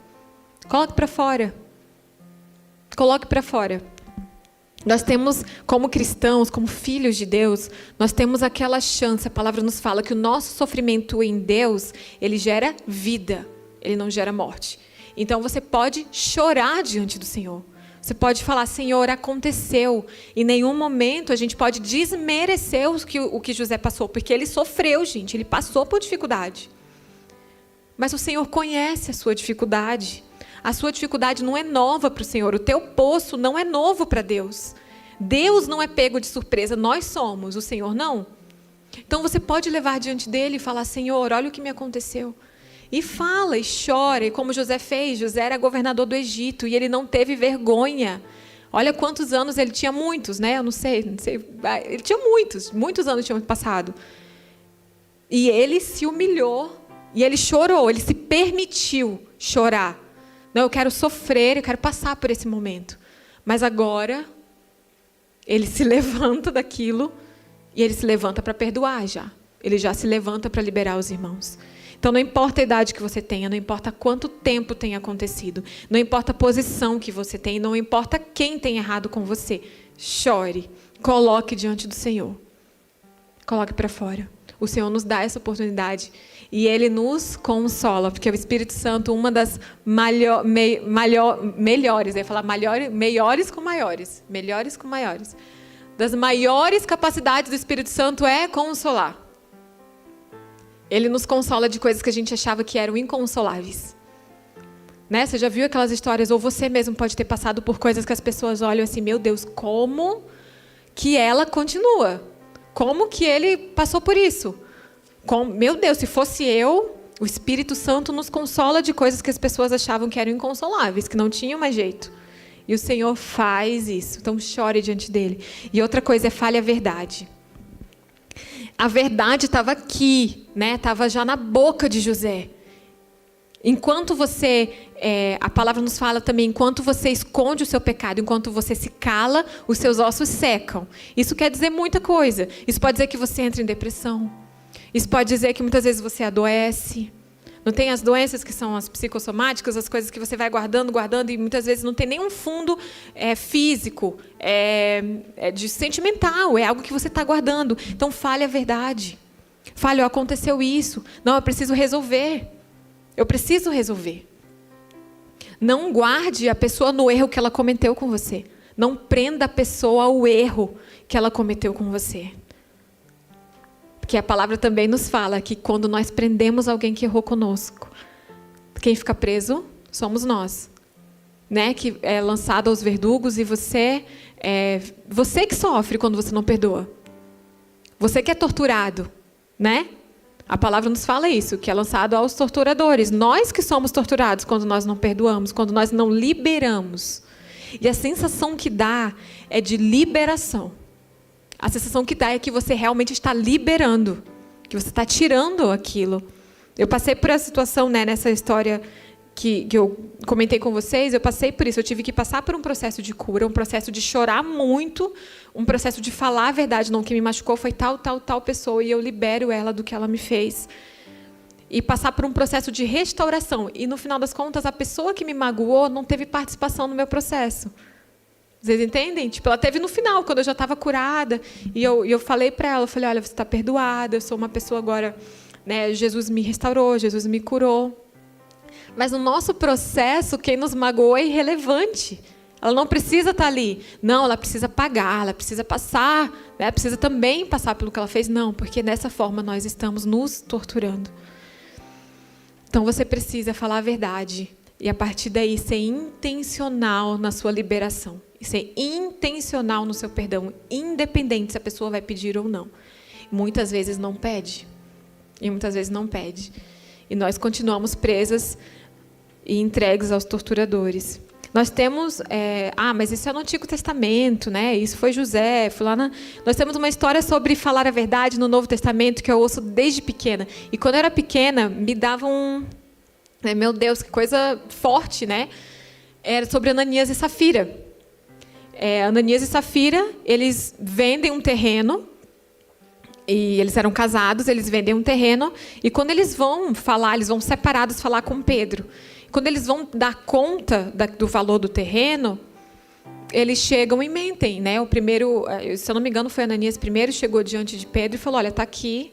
Coloque para fora. Coloque para fora. Nós temos, como cristãos, como filhos de Deus, nós temos aquela chance. A palavra nos fala que o nosso sofrimento em Deus, ele gera vida, ele não gera morte. Então você pode chorar diante do Senhor. Você pode falar, Senhor, aconteceu. Em nenhum momento a gente pode desmerecer o que José passou, porque ele sofreu, gente, ele passou por dificuldade. Mas o Senhor conhece a sua dificuldade. A sua dificuldade não é nova para o Senhor. O teu poço não é novo para Deus. Deus não é pego de surpresa. Nós somos, o Senhor não. Então você pode levar diante dele e falar, Senhor, olha o que me aconteceu. E fala e chora. E como José fez, José era governador do Egito e ele não teve vergonha. Olha quantos anos ele tinha, muitos, né? Eu não sei. Ele tinha muitos anos tinham passado. E ele se humilhou e ele chorou, ele se permitiu chorar. Não, eu quero sofrer, eu quero passar por esse momento. Mas agora, ele se levanta daquilo e ele se levanta para perdoar já. Ele já se levanta para liberar os irmãos. Então, não importa a idade que você tenha, não importa quanto tempo tenha acontecido, não importa a posição que você tem, não importa quem tem errado com você, chore, coloque diante do Senhor. Coloque para fora. O Senhor nos dá essa oportunidade e Ele nos consola, porque o Espírito Santo, uma das melhores, eu ia falar melhores com maiores, das maiores capacidades do Espírito Santo é consolar. Ele nos consola de coisas que a gente achava que eram inconsoláveis. Né? Você já viu aquelas histórias, ou você mesmo pode ter passado por coisas que as pessoas olham assim, meu Deus, como que ela continua? Como que ele passou por isso? Meu Deus, se fosse eu, o Espírito Santo nos consola de coisas que as pessoas achavam que eram inconsoláveis, que não tinham mais jeito. E o Senhor faz isso. Então chore diante dele. E outra coisa é fale a verdade. A verdade estava aqui, né? Estava já na boca de José. Enquanto você, a palavra nos fala também, enquanto você esconde o seu pecado, enquanto você se cala, os seus ossos secam. Isso quer dizer muita coisa. Isso pode dizer que você entra em depressão. Isso pode dizer que muitas vezes você adoece. Não tem as doenças que são as psicossomáticas, as coisas que você vai guardando, e muitas vezes não tem nenhum fundo físico, de sentimental, é algo que você está guardando. Então, fale a verdade. Fale, aconteceu isso. Não, eu preciso resolver. Eu preciso resolver. Não guarde a pessoa no erro que ela cometeu com você. Não prenda a pessoa ao erro que ela cometeu com você. Porque a palavra também nos fala que quando nós prendemos alguém que errou conosco, quem fica preso somos nós. Né? Que é lançado aos verdugos e você que sofre quando você não perdoa. Você que é torturado. Né? A palavra nos fala isso, que é lançado aos torturadores. Nós que somos torturados quando nós não perdoamos, quando nós não liberamos. E a sensação que dá é de liberação. A sensação que dá é que você realmente está liberando, que você está tirando aquilo. Eu passei por essa situação, né, nessa história que eu comentei com vocês, eu passei por isso. Eu tive que passar por um processo de cura, um processo de chorar muito, um processo de falar a verdade. Não, o que me machucou foi tal pessoa e eu libero ela do que ela me fez. E passar por um processo de restauração. E, no final das contas, a pessoa que me magoou não teve participação no meu processo. Vocês entendem? Tipo, ela teve no final, quando eu já estava curada. E eu falei para ela, olha, você está perdoada, eu sou uma pessoa agora, né, Jesus me restaurou, Jesus me curou. Mas no nosso processo, quem nos magoou é irrelevante. Ela não precisa estar ali. Não, ela precisa pagar, ela precisa passar, né, precisa também passar pelo que ela fez. Não, porque dessa forma nós estamos nos torturando. Então você precisa falar a verdade. E a partir daí ser intencional na sua liberação. E ser intencional no seu perdão, independente se a pessoa vai pedir ou não. Muitas vezes não pede. E muitas vezes não pede. E nós continuamos presas e entregues aos torturadores. Nós temos... mas isso é no Antigo Testamento, né? Isso foi José. Nós temos uma história sobre falar a verdade no Novo Testamento que eu ouço desde pequena. E quando eu era pequena, me dava meu Deus, que coisa forte, né? Era sobre Ananias e Safira. Ananias e Safira, eles vendem um terreno E eles eram casados, eles vendem um terreno, e quando eles vão falar, eles vão separados falar com Pedro. Quando eles vão dar conta do valor do terreno, eles chegam e mentem, né? O primeiro, se eu não me engano, foi Ananias primeiro, chegou diante de Pedro e falou: olha, está aqui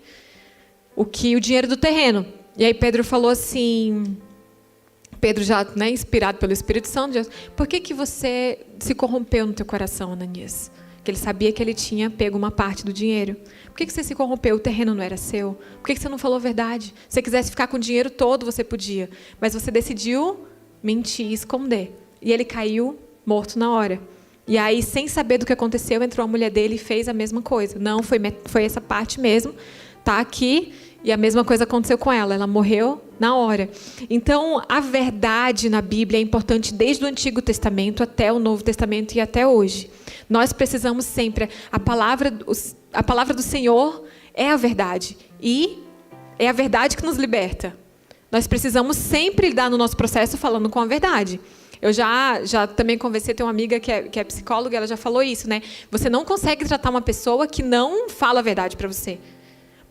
o dinheiro do terreno. E aí Pedro falou assim, Pedro já, né, inspirado pelo Espírito Santo, por que você se corrompeu no teu coração, Ananias? Que ele sabia que ele tinha pego uma parte do dinheiro. Por que você se corrompeu? O terreno não era seu? Por que você não falou a verdade? Se você quisesse ficar com o dinheiro todo, você podia. Mas você decidiu mentir e esconder. E ele caiu morto na hora. E aí, sem saber do que aconteceu, entrou a mulher dele e fez a mesma coisa. Não, foi essa parte mesmo. Está aqui. E a mesma coisa aconteceu com ela. Ela morreu na hora. Então, a verdade na Bíblia é importante desde o Antigo Testamento até o Novo Testamento e até hoje. Nós precisamos sempre... A palavra do Senhor é a verdade. E é a verdade que nos liberta. Nós precisamos sempre lidar no nosso processo falando com a verdade. Eu já também conversei, tem uma amiga que é psicóloga, ela já falou isso, né? Você não consegue tratar uma pessoa que não fala a verdade para você.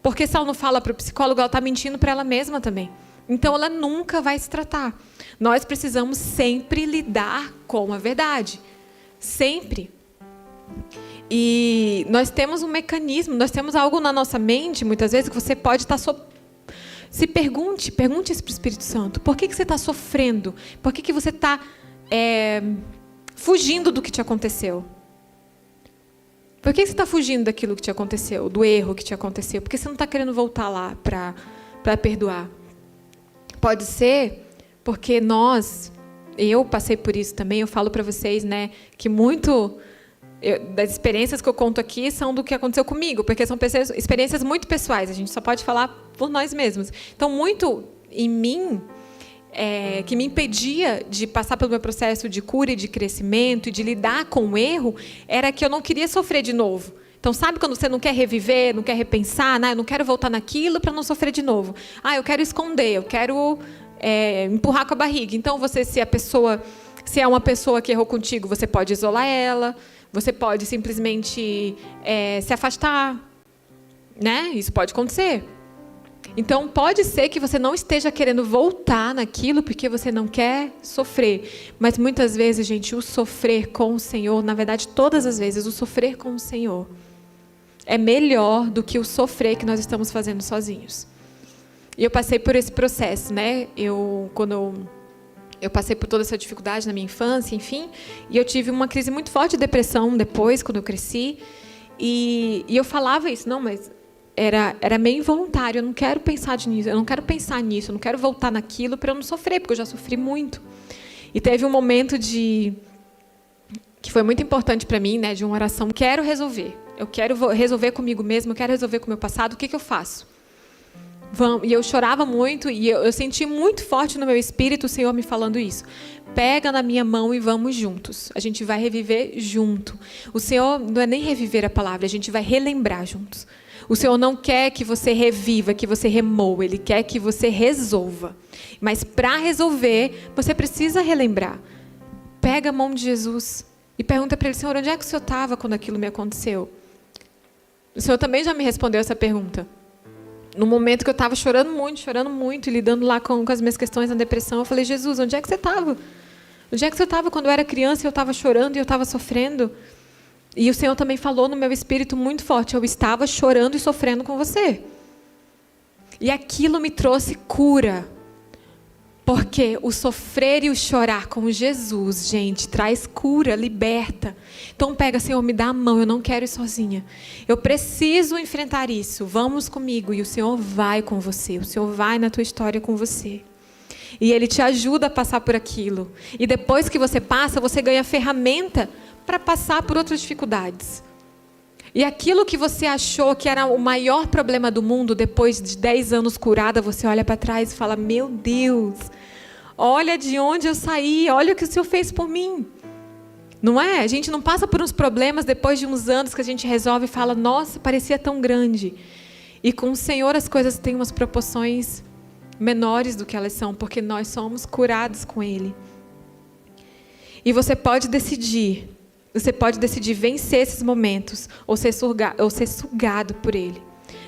Porque se ela não fala para o psicólogo, ela está mentindo para ela mesma também. Então, ela nunca vai se tratar. Nós precisamos sempre lidar com a verdade. Sempre. E nós temos um mecanismo, nós temos algo na nossa mente, muitas vezes, que você pode estar Se pergunte isso para o Espírito Santo. Por que você está sofrendo? Por que você está fugindo do que te aconteceu? Por que você está fugindo daquilo que te aconteceu? Do erro que te aconteceu? Por que você não está querendo voltar lá para perdoar? Pode ser porque eu passei por isso também, eu falo para vocês, né, que das experiências que eu conto aqui são do que aconteceu comigo, porque são experiências muito pessoais, a gente só pode falar por nós mesmos. Então, muito em mim, que me impedia de passar pelo meu processo de cura e de crescimento e de lidar com o erro, era que eu não queria sofrer de novo. Então, sabe quando você não quer reviver, não quer repensar, né? Eu não quero voltar naquilo para não sofrer de novo. Eu quero esconder, eu quero empurrar com a barriga. Então, se é uma pessoa que errou contigo, você pode isolar ela, você pode simplesmente se afastar, né? Isso pode acontecer. Então, pode ser que você não esteja querendo voltar naquilo porque você não quer sofrer. Mas, muitas vezes, gente, o sofrer com o Senhor, na verdade, todas as vezes, o sofrer com o Senhor é melhor do que o sofrer que nós estamos fazendo sozinhos. E eu passei por esse processo, né? Quando eu passei por toda essa dificuldade na minha infância, enfim, e eu tive uma crise muito forte de depressão depois, quando eu cresci. E eu falava isso, não, mas era meio involuntário, eu não quero pensar nisso, eu não quero pensar nisso, eu não quero voltar naquilo para eu não sofrer, porque eu já sofri muito. E teve um momento que foi muito importante para mim, né, de uma oração, eu quero resolver comigo mesmo, eu quero resolver com o meu passado, o que eu faço? E eu chorava muito, e eu senti muito forte no meu espírito o Senhor me falando isso. Pega na minha mão e vamos juntos. A gente vai reviver junto. O Senhor não é nem reviver a palavra, a gente vai relembrar juntos. O Senhor não quer que você reviva, que você remoa, Ele quer que você resolva. Mas para resolver, você precisa relembrar. Pega a mão de Jesus e pergunta para Ele: Senhor, onde é que o Senhor estava quando aquilo me aconteceu? O Senhor também já me respondeu essa pergunta. No momento que eu estava chorando muito, e lidando lá com as minhas questões na depressão, eu falei: Jesus, onde é que você estava? Onde é que você estava quando eu era criança e eu estava chorando e eu estava sofrendo? E o Senhor também falou no meu espírito muito forte: eu estava chorando e sofrendo com você. E aquilo me trouxe cura. Porque o sofrer e o chorar com Jesus, gente, traz cura, liberta. Então pega: Senhor, me dá a mão, eu não quero ir sozinha. Eu preciso enfrentar isso, vamos comigo. E o Senhor vai com você, o Senhor vai na tua história com você. E Ele te ajuda a passar por aquilo. E depois que você passa, você ganha ferramenta para passar por outras dificuldades. E aquilo que você achou que era o maior problema do mundo, depois de 10 anos curada, você olha para trás e fala: meu Deus, olha de onde eu saí, olha o que o Senhor fez por mim. Não é? A gente não passa por uns problemas depois de uns anos que a gente resolve e fala: nossa, parecia tão grande. E com o Senhor as coisas têm umas proporções menores do que elas são, porque nós somos curados com Ele. E você pode decidir vencer esses momentos ou ser sugado por Ele.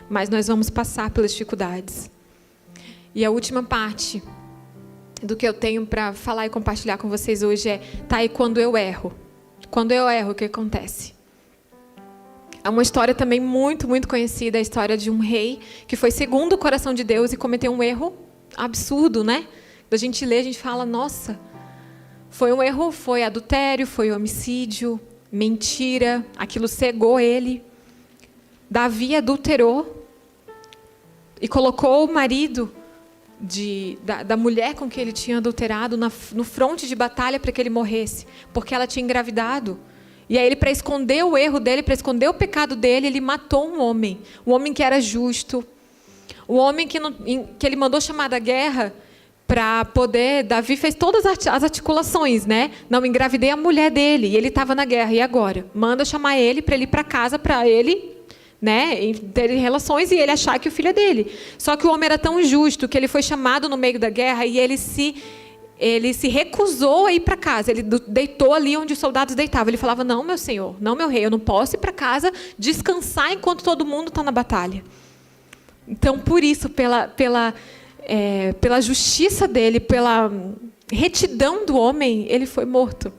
mas nós vamos passar pelas dificuldades. E a última parte do que eu tenho para falar e compartilhar com vocês hoje é, tá, e quando eu erro? Quando eu erro, o que acontece? É uma história também muito, muito conhecida, a história de um rei que foi segundo o coração de Deus e cometeu um erro absurdo, né? Da gente lê, a gente fala, nossa, foi um erro, foi adultério, foi homicídio, mentira, aquilo cegou ele. Davi adulterou e colocou o marido da mulher com que ele tinha adulterado no fronte de batalha para que ele morresse, porque ela tinha engravidado. E aí ele, para esconder o erro dele, para esconder o pecado dele, ele matou um homem que era justo, o homem que ele mandou chamar da guerra para poder... Davi fez todas as articulações, né? Não, engravidei a mulher dele, e ele estava na guerra, e agora? Manda chamar ele para ele ir para casa, para ele... né, ter relações e ele achar que o filho é dele. Só que o homem era tão justo que ele foi chamado no meio da guerra e ele se recusou a ir para casa. Ele deitou ali onde os soldados deitavam. Ele falava, não, meu senhor, não, meu rei, eu não posso ir para casa descansar enquanto todo mundo está na batalha. Então, por isso, pela justiça dele, pela retidão do homem, ele foi morto.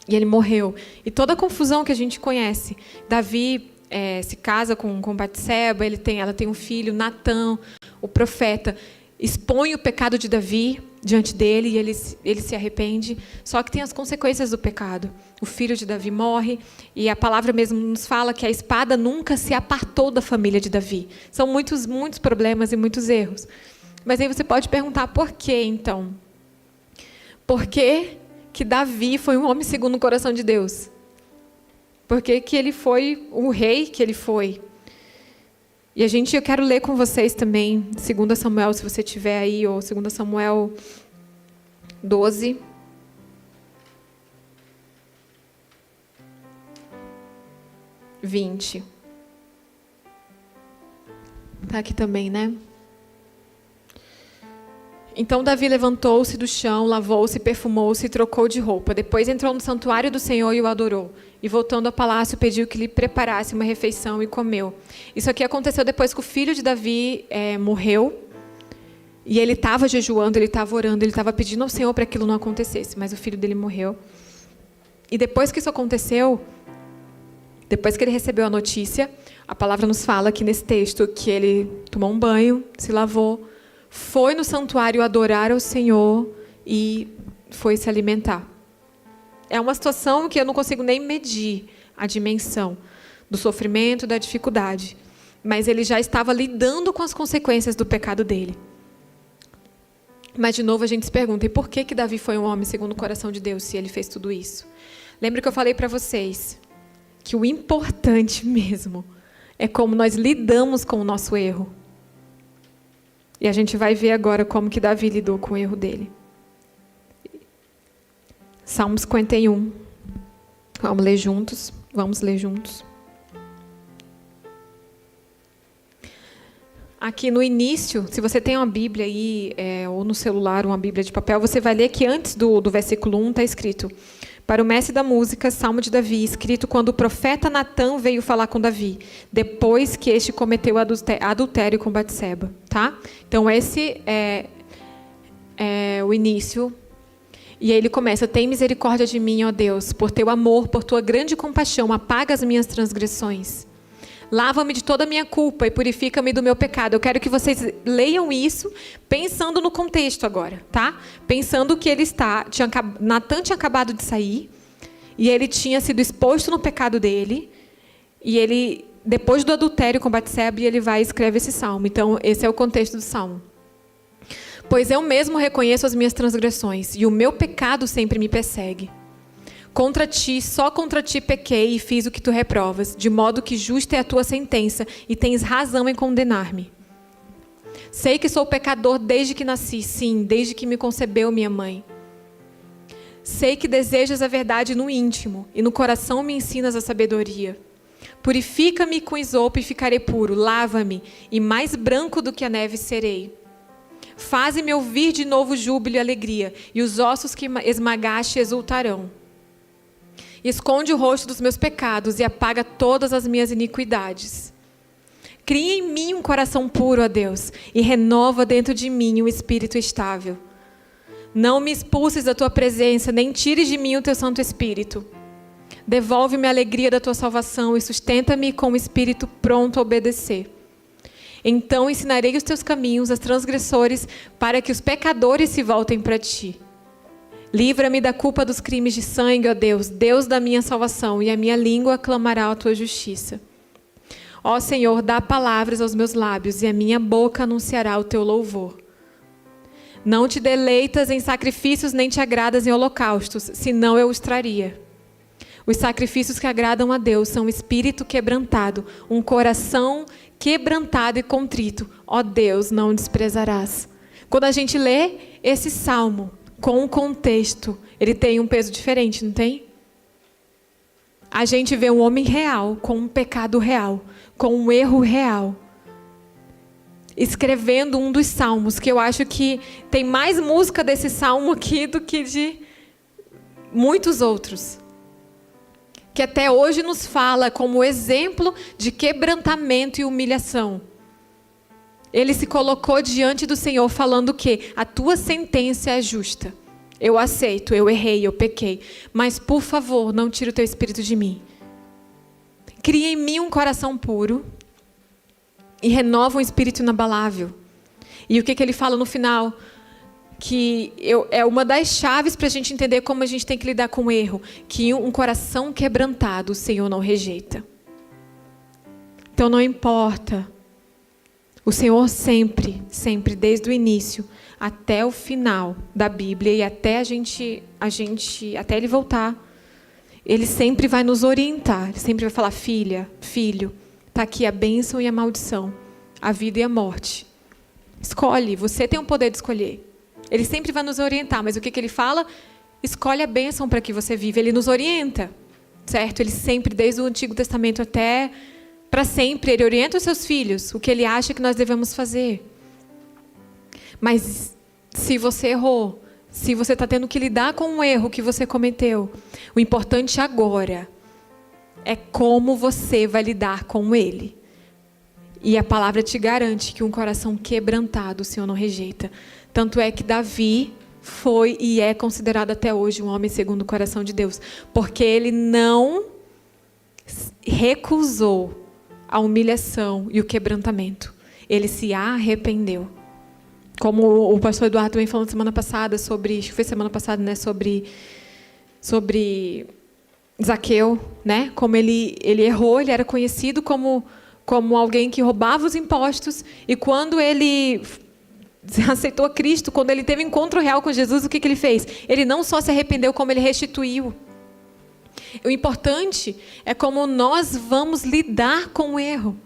E ele morreu. E toda a confusão que a gente conhece, Davi... se casa com Batseba, ela tem um filho, Natã, o profeta, expõe o pecado de Davi diante dele e ele se arrepende. Só que tem as consequências do pecado. O filho de Davi morre e a palavra mesmo nos fala que a espada nunca se apartou da família de Davi. São muitos, muitos problemas e muitos erros. Mas aí você pode perguntar por quê, então? Por que Davi foi um homem segundo o coração de Deus? Porque que ele foi o rei que ele foi. E eu quero ler com vocês também, 2 Samuel, se você tiver aí, ou 2 Samuel 12. Está aqui também, né? Então Davi levantou-se do chão, lavou-se, perfumou-se e trocou de roupa. Depois entrou no santuário do Senhor e o adorou. E voltando ao palácio, pediu que lhe preparasse uma refeição e comeu. Isso aqui aconteceu depois que o filho de Davi morreu. E ele estava jejuando, ele estava orando, ele estava pedindo ao Senhor para que aquilo não acontecesse. Mas o filho dele morreu. E depois que isso aconteceu, depois que ele recebeu a notícia, a palavra nos fala aqui nesse texto que ele tomou um banho, se lavou, foi no santuário adorar ao Senhor e foi se alimentar. É uma situação que eu não consigo nem medir a dimensão do sofrimento, da dificuldade. Mas ele já estava lidando com as consequências do pecado dele. Mas, de novo, a gente se pergunta, e por que Davi foi um homem segundo o coração de Deus, se ele fez tudo isso? Lembra que eu falei para vocês que o importante mesmo é como nós lidamos com o nosso erro. E a gente vai ver agora como que Davi lidou com o erro dele. Salmo 51. Vamos ler juntos. Aqui no início, se você tem uma Bíblia aí, ou no celular, uma Bíblia de papel, você vai ler que antes do versículo 1 está escrito: para o mestre da música, Salmo de Davi, escrito quando o profeta Natã veio falar com Davi, depois que este cometeu adultério com Batseba. Tá? Então, esse é o início. E aí ele começa: tem misericórdia de mim, ó Deus, por teu amor, por tua grande compaixão, apaga as minhas transgressões. Lava-me de toda a minha culpa e purifica-me do meu pecado. Eu quero que vocês leiam isso pensando no contexto agora, tá? Pensando que Natã tinha acabado de sair e ele tinha sido exposto no pecado dele. E ele, depois do adultério com Batseba, ele vai e escreve esse salmo. Então, esse é o contexto do salmo. Pois eu mesmo reconheço as minhas transgressões e o meu pecado sempre me persegue. Contra ti, só contra ti pequei e fiz o que tu reprovas, de modo que justa é a tua sentença e tens razão em condenar-me. Sei que sou pecador desde que nasci, sim, desde que me concebeu minha mãe. Sei que desejas a verdade no íntimo e no coração me ensinas a sabedoria. Purifica-me com isopo e ficarei puro, lava-me e mais branco do que a neve serei. Faze-me ouvir de novo júbilo e alegria, e os ossos que esmagaste exultarão. Esconde o rosto dos meus pecados e apaga todas as minhas iniquidades. Cria em mim um coração puro, ó Deus, e renova dentro de mim um espírito estável. Não me expulses da tua presença, nem tires de mim o teu Santo Espírito. Devolve-me a alegria da tua salvação e sustenta-me com o espírito pronto a obedecer. Então ensinarei os teus caminhos aos transgressores, para que os pecadores se voltem para ti. Livra-me da culpa dos crimes de sangue, ó Deus, Deus da minha salvação, e a minha língua clamará a tua justiça. Ó Senhor, dá palavras aos meus lábios, e a minha boca anunciará o teu louvor. Não te deleitas em sacrifícios, nem te agradas em holocaustos, senão eu os traria. Os sacrifícios que agradam a Deus são um espírito quebrantado, um coração quebrantado e contrito. Ó Deus, não desprezarás. Quando a gente lê esse salmo com o contexto, ele tem um peso diferente, não tem? A gente vê um homem real, com um pecado real, com um erro real, escrevendo um dos salmos, que eu acho que tem mais música desse salmo aqui do que de muitos outros, que até hoje nos fala como exemplo de quebrantamento e humilhação. Ele se colocou diante do Senhor falando o quê? A tua sentença é justa. Eu aceito, eu errei, eu pequei. Mas, por favor, não tire o teu espírito de mim. Cria em mim um coração puro e renova um espírito inabalável. E o que ele fala no final? Que é uma das chaves para a gente entender como a gente tem que lidar com o erro. Que um coração quebrantado o Senhor não rejeita. Então não importa. O Senhor sempre, sempre, desde o início até o final da Bíblia e até até Ele voltar, Ele sempre vai nos orientar. Ele sempre vai falar: filha, filho, está aqui a bênção e a maldição, a vida e a morte. Escolhe, você tem o poder de escolher. Ele sempre vai nos orientar, mas o que ele fala? Escolhe a bênção para que você viva. Ele nos orienta, certo? Ele sempre, desde o Antigo Testamento até para sempre, ele orienta os seus filhos, o que ele acha que nós devemos fazer. Mas se você errou, se você está tendo que lidar com um erro que você cometeu, o importante agora é como você vai lidar com ele. E a palavra te garante que um coração quebrantado o Senhor não rejeita. Tanto é que Davi foi e é considerado até hoje um homem segundo o coração de Deus, porque ele não recusou a humilhação e o quebrantamento. Ele se arrependeu. Como o pastor Eduardo também falou semana passada sobre, acho que foi semana passada, né, sobre Zaqueu, né? Como ele errou, ele era conhecido como alguém que roubava os impostos, e quando ele aceitou a Cristo, quando ele teve um encontro real com Jesus, o que ele fez? Ele não só se arrependeu, como ele restituiu. O importante é como nós vamos lidar com o erro.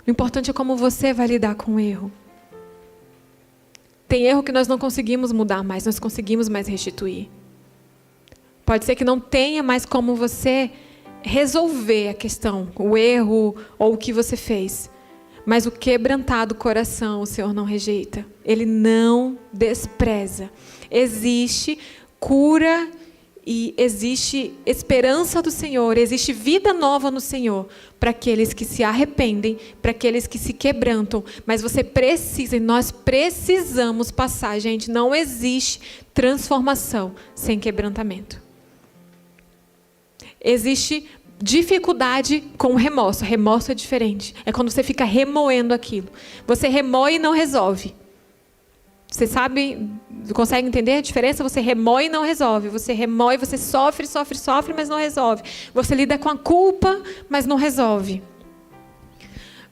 O importante é como você vai lidar com o erro. Tem erro que nós não conseguimos mudar mais, nós conseguimos mais restituir. Pode ser que não tenha mais como você resolver a questão, o erro ou o que você fez. Mas o quebrantado coração o Senhor não rejeita. Ele não despreza. Existe cura e existe esperança do Senhor, existe vida nova no Senhor, para aqueles que se arrependem, para aqueles que se quebrantam. Mas você precisa, e nós precisamos passar, gente, não existe transformação sem quebrantamento. Existe dificuldade com remorso. Remorso é diferente. É quando você fica remoendo aquilo. Você remoe e não resolve. Você sabe, consegue entender a diferença? Você remoe e não resolve. Você remoe, você sofre, mas não resolve. Você lida com a culpa, mas não resolve.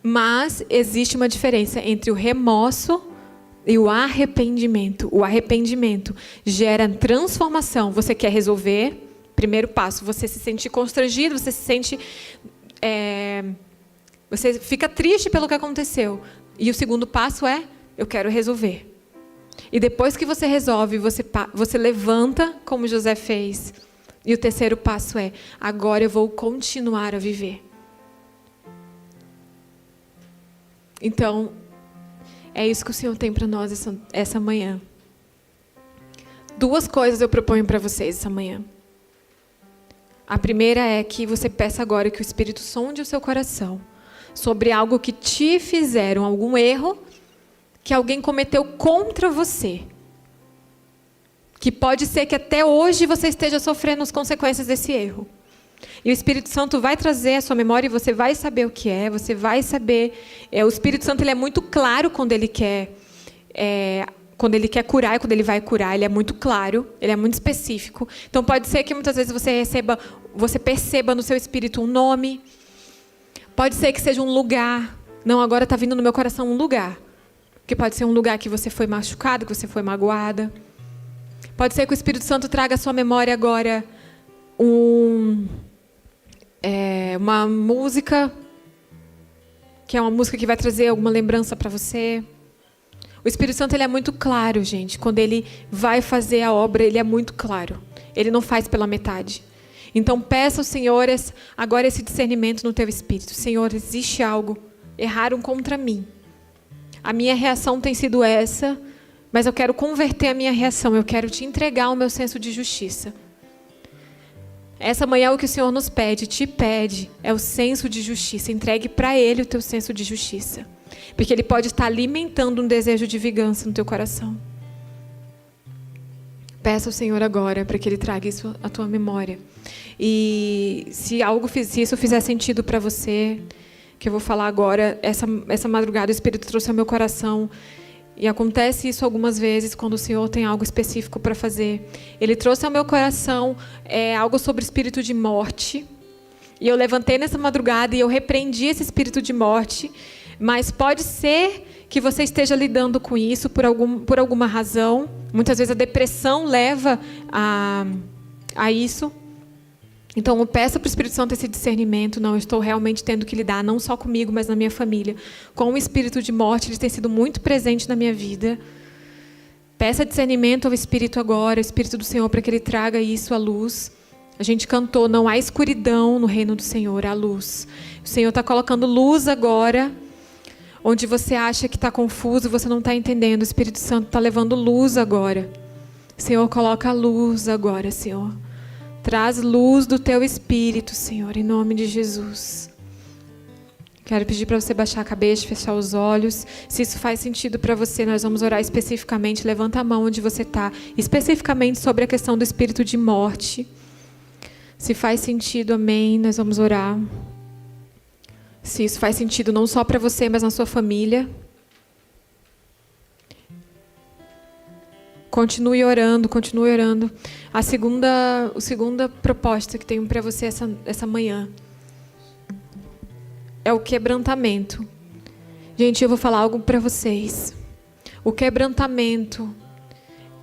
Mas existe uma diferença entre o remorso e o arrependimento. O arrependimento gera transformação. Você quer resolver. Primeiro passo, você se sente constrangido, você se sente... você fica triste pelo que aconteceu. E o segundo passo é: eu quero resolver. E depois que você resolve, você levanta, como José fez. E o terceiro passo é: agora eu vou continuar a viver. Então, é isso que o Senhor tem para nós essa manhã. 2 coisas eu proponho para vocês essa manhã. A primeira é que você peça agora que o Espírito sonde o seu coração. sobre algo que te fizeram, algum erro que alguém cometeu contra você. Que pode ser que até hoje você esteja sofrendo as consequências desse erro. E o Espírito Santo vai trazer a sua memória e você vai saber o que é, você vai saber. O Espírito Santo ele é muito claro quando ele quer curar e quando ele vai curar. Ele é muito claro, ele é muito específico. Então pode ser que muitas vezes você perceba no seu espírito um nome. Pode ser que seja um lugar. Não, agora está vindo no meu coração um lugar. Que pode ser um lugar que você foi machucado, que você foi magoada. Pode ser que o Espírito Santo traga à sua memória agora uma música, que é uma música que vai trazer alguma lembrança para você. O Espírito Santo ele é muito claro, gente. Quando ele vai fazer a obra, ele é muito claro. Ele não faz pela metade. Então peça ao Senhor agora esse discernimento no teu espírito. Senhor, existe algo. Erraram contra mim. A minha reação tem sido essa, mas eu quero converter a minha reação. Eu quero te entregar o meu senso de justiça. Essa manhã o que o Senhor nos pede, te pede, é o senso de justiça. Entregue para Ele o teu senso de justiça. Porque Ele pode estar alimentando um desejo de vingança no teu coração. Peça ao Senhor agora para que Ele traga isso à tua memória. E se isso fizer sentido para você, que eu vou falar agora, essa madrugada o Espírito trouxe ao meu coração. E acontece isso algumas vezes quando o Senhor tem algo específico para fazer. Ele trouxe ao meu coração algo sobre o espírito de morte. E eu levantei nessa madrugada e eu repreendi esse espírito de morte. Mas pode ser que você esteja lidando com isso por alguma razão. Muitas vezes a depressão leva a isso. Então, eu peço para o Espírito Santo esse discernimento. Não, eu estou realmente tendo que lidar, não só comigo, mas na minha família, com o espírito de morte. Ele tem sido muito presente na minha vida. Peça discernimento ao Espírito agora, ao Espírito do Senhor, para que Ele traga isso à luz. A gente cantou, não há escuridão no reino do Senhor, há luz. O Senhor está colocando luz agora, onde você acha que está confuso, você não está entendendo. O Espírito Santo está levando luz agora. Senhor, coloca a luz agora, Senhor. Traz luz do teu Espírito, Senhor, em nome de Jesus. Quero pedir para você baixar a cabeça, fechar os olhos. Se isso faz sentido para você, nós vamos orar especificamente. Levanta a mão onde você está. Especificamente sobre a questão do espírito de morte. Se faz sentido, amém, nós vamos orar. Se isso faz sentido não só para você, mas na sua família. Continue orando, continue orando. A segunda proposta que tenho para você essa manhã é o quebrantamento. Gente, eu vou falar algo para vocês. O quebrantamento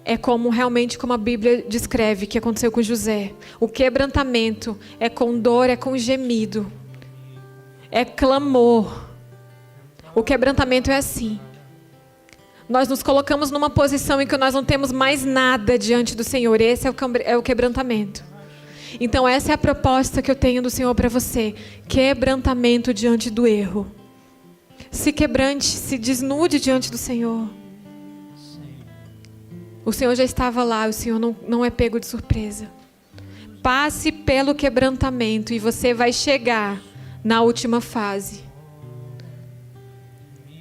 é realmente como a Bíblia descreve que aconteceu com José. O quebrantamento é com dor, é com gemido, é clamor. O quebrantamento é assim. Nós nos colocamos numa posição em que nós não temos mais nada diante do Senhor. Esse é o quebrantamento. Então essa é a proposta que eu tenho do Senhor para você. Quebrantamento diante do erro. Se quebrante, se desnude diante do Senhor. O Senhor já estava lá, o Senhor não é pego de surpresa. Passe pelo quebrantamento e você vai chegar na última fase.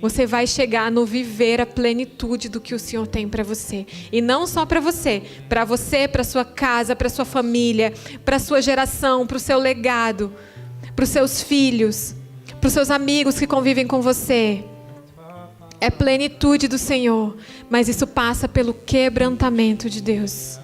Você vai chegar no viver a plenitude do que o Senhor tem para você. E não só para você, para sua casa, para sua família, para sua geração, para o seu legado, para os seus filhos, para os seus amigos que convivem com você. É plenitude do Senhor, mas isso passa pelo quebrantamento de Deus.